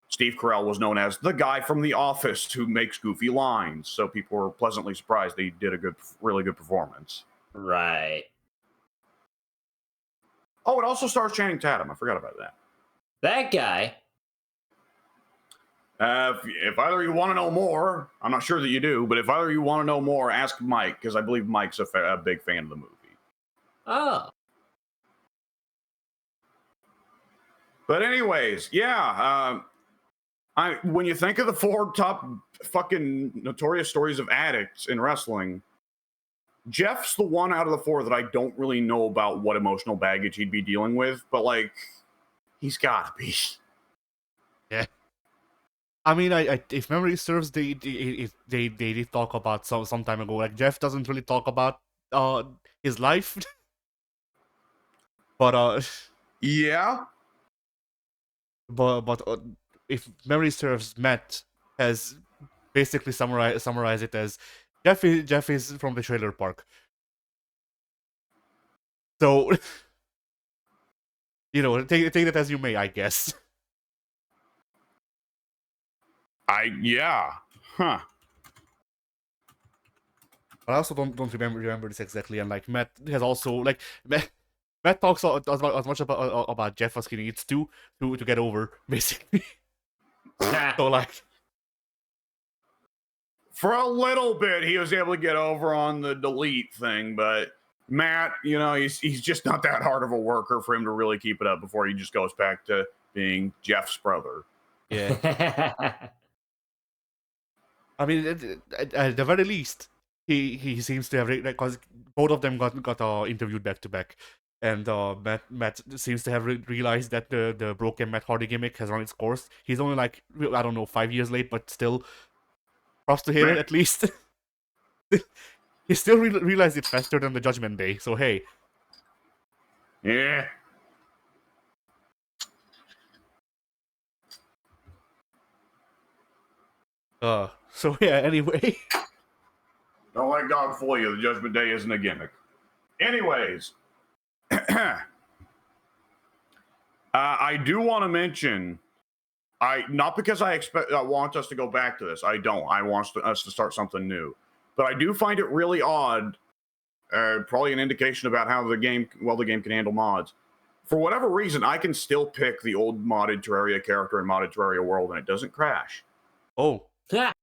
Steve Carell was known as the guy from The Office who makes goofy lines. So people were pleasantly surprised they did a really good performance. Right. Oh, it also stars Channing Tatum. I forgot about that. That guy. If either of you want to know more, I'm not sure that you do, but if either of you want to know more, ask Mike, because I believe Mike's a big fan of the movie. Oh. But anyways, yeah. When you think of the 4 top fucking notorious stories of addicts in wrestling, Jeff's the one out of the 4 that I don't really know about what emotional baggage he'd be dealing with, but like, he's gotta be. Yeah. I mean, if memory serves, they did talk about some time ago. Like, Jeff doesn't really talk about his life, but yeah. But if memory serves, Matt has basically summarized it as Jeff is from the trailer park. So, take that as you may, I guess. Yeah. Huh. But I also don't remember this exactly, and like Matt has also like Matt talks as much about Jeff as he needs to get over, basically. So like, for a little bit, he was able to get over on the delete thing, but Matt, he's just not that hard of a worker for him to really keep it up before he just goes back to being Jeff's brother. Yeah. I mean, at the very least, he seems to have, because both of them got interviewed back to back, and Matt seems to have realized that the broken Matt Hardy gimmick has run its course. He's only like, I don't know, 5 years late, but still, props to him at least. He still realized it faster than the Judgment Day. So hey, yeah. So yeah, anyway. Don't let God fool you. The Judgment Day isn't a gimmick. Anyways, I do want to mention not because I want us to go back to this. I don't. I want us to start something new. But I do find it really odd. Probably an indication about how the game can handle mods. For whatever reason, I can still pick the old modded Terraria character in modded Terraria world, and it doesn't crash. Oh, Yeah.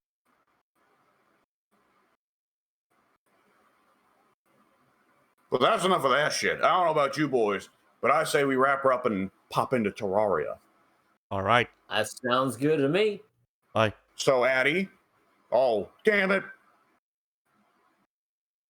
But that's enough of that shit. I don't know about you boys, but I say we wrap her up and pop into Terraria. all right. That sounds good to me. Bye. So, Addy, oh, damn it.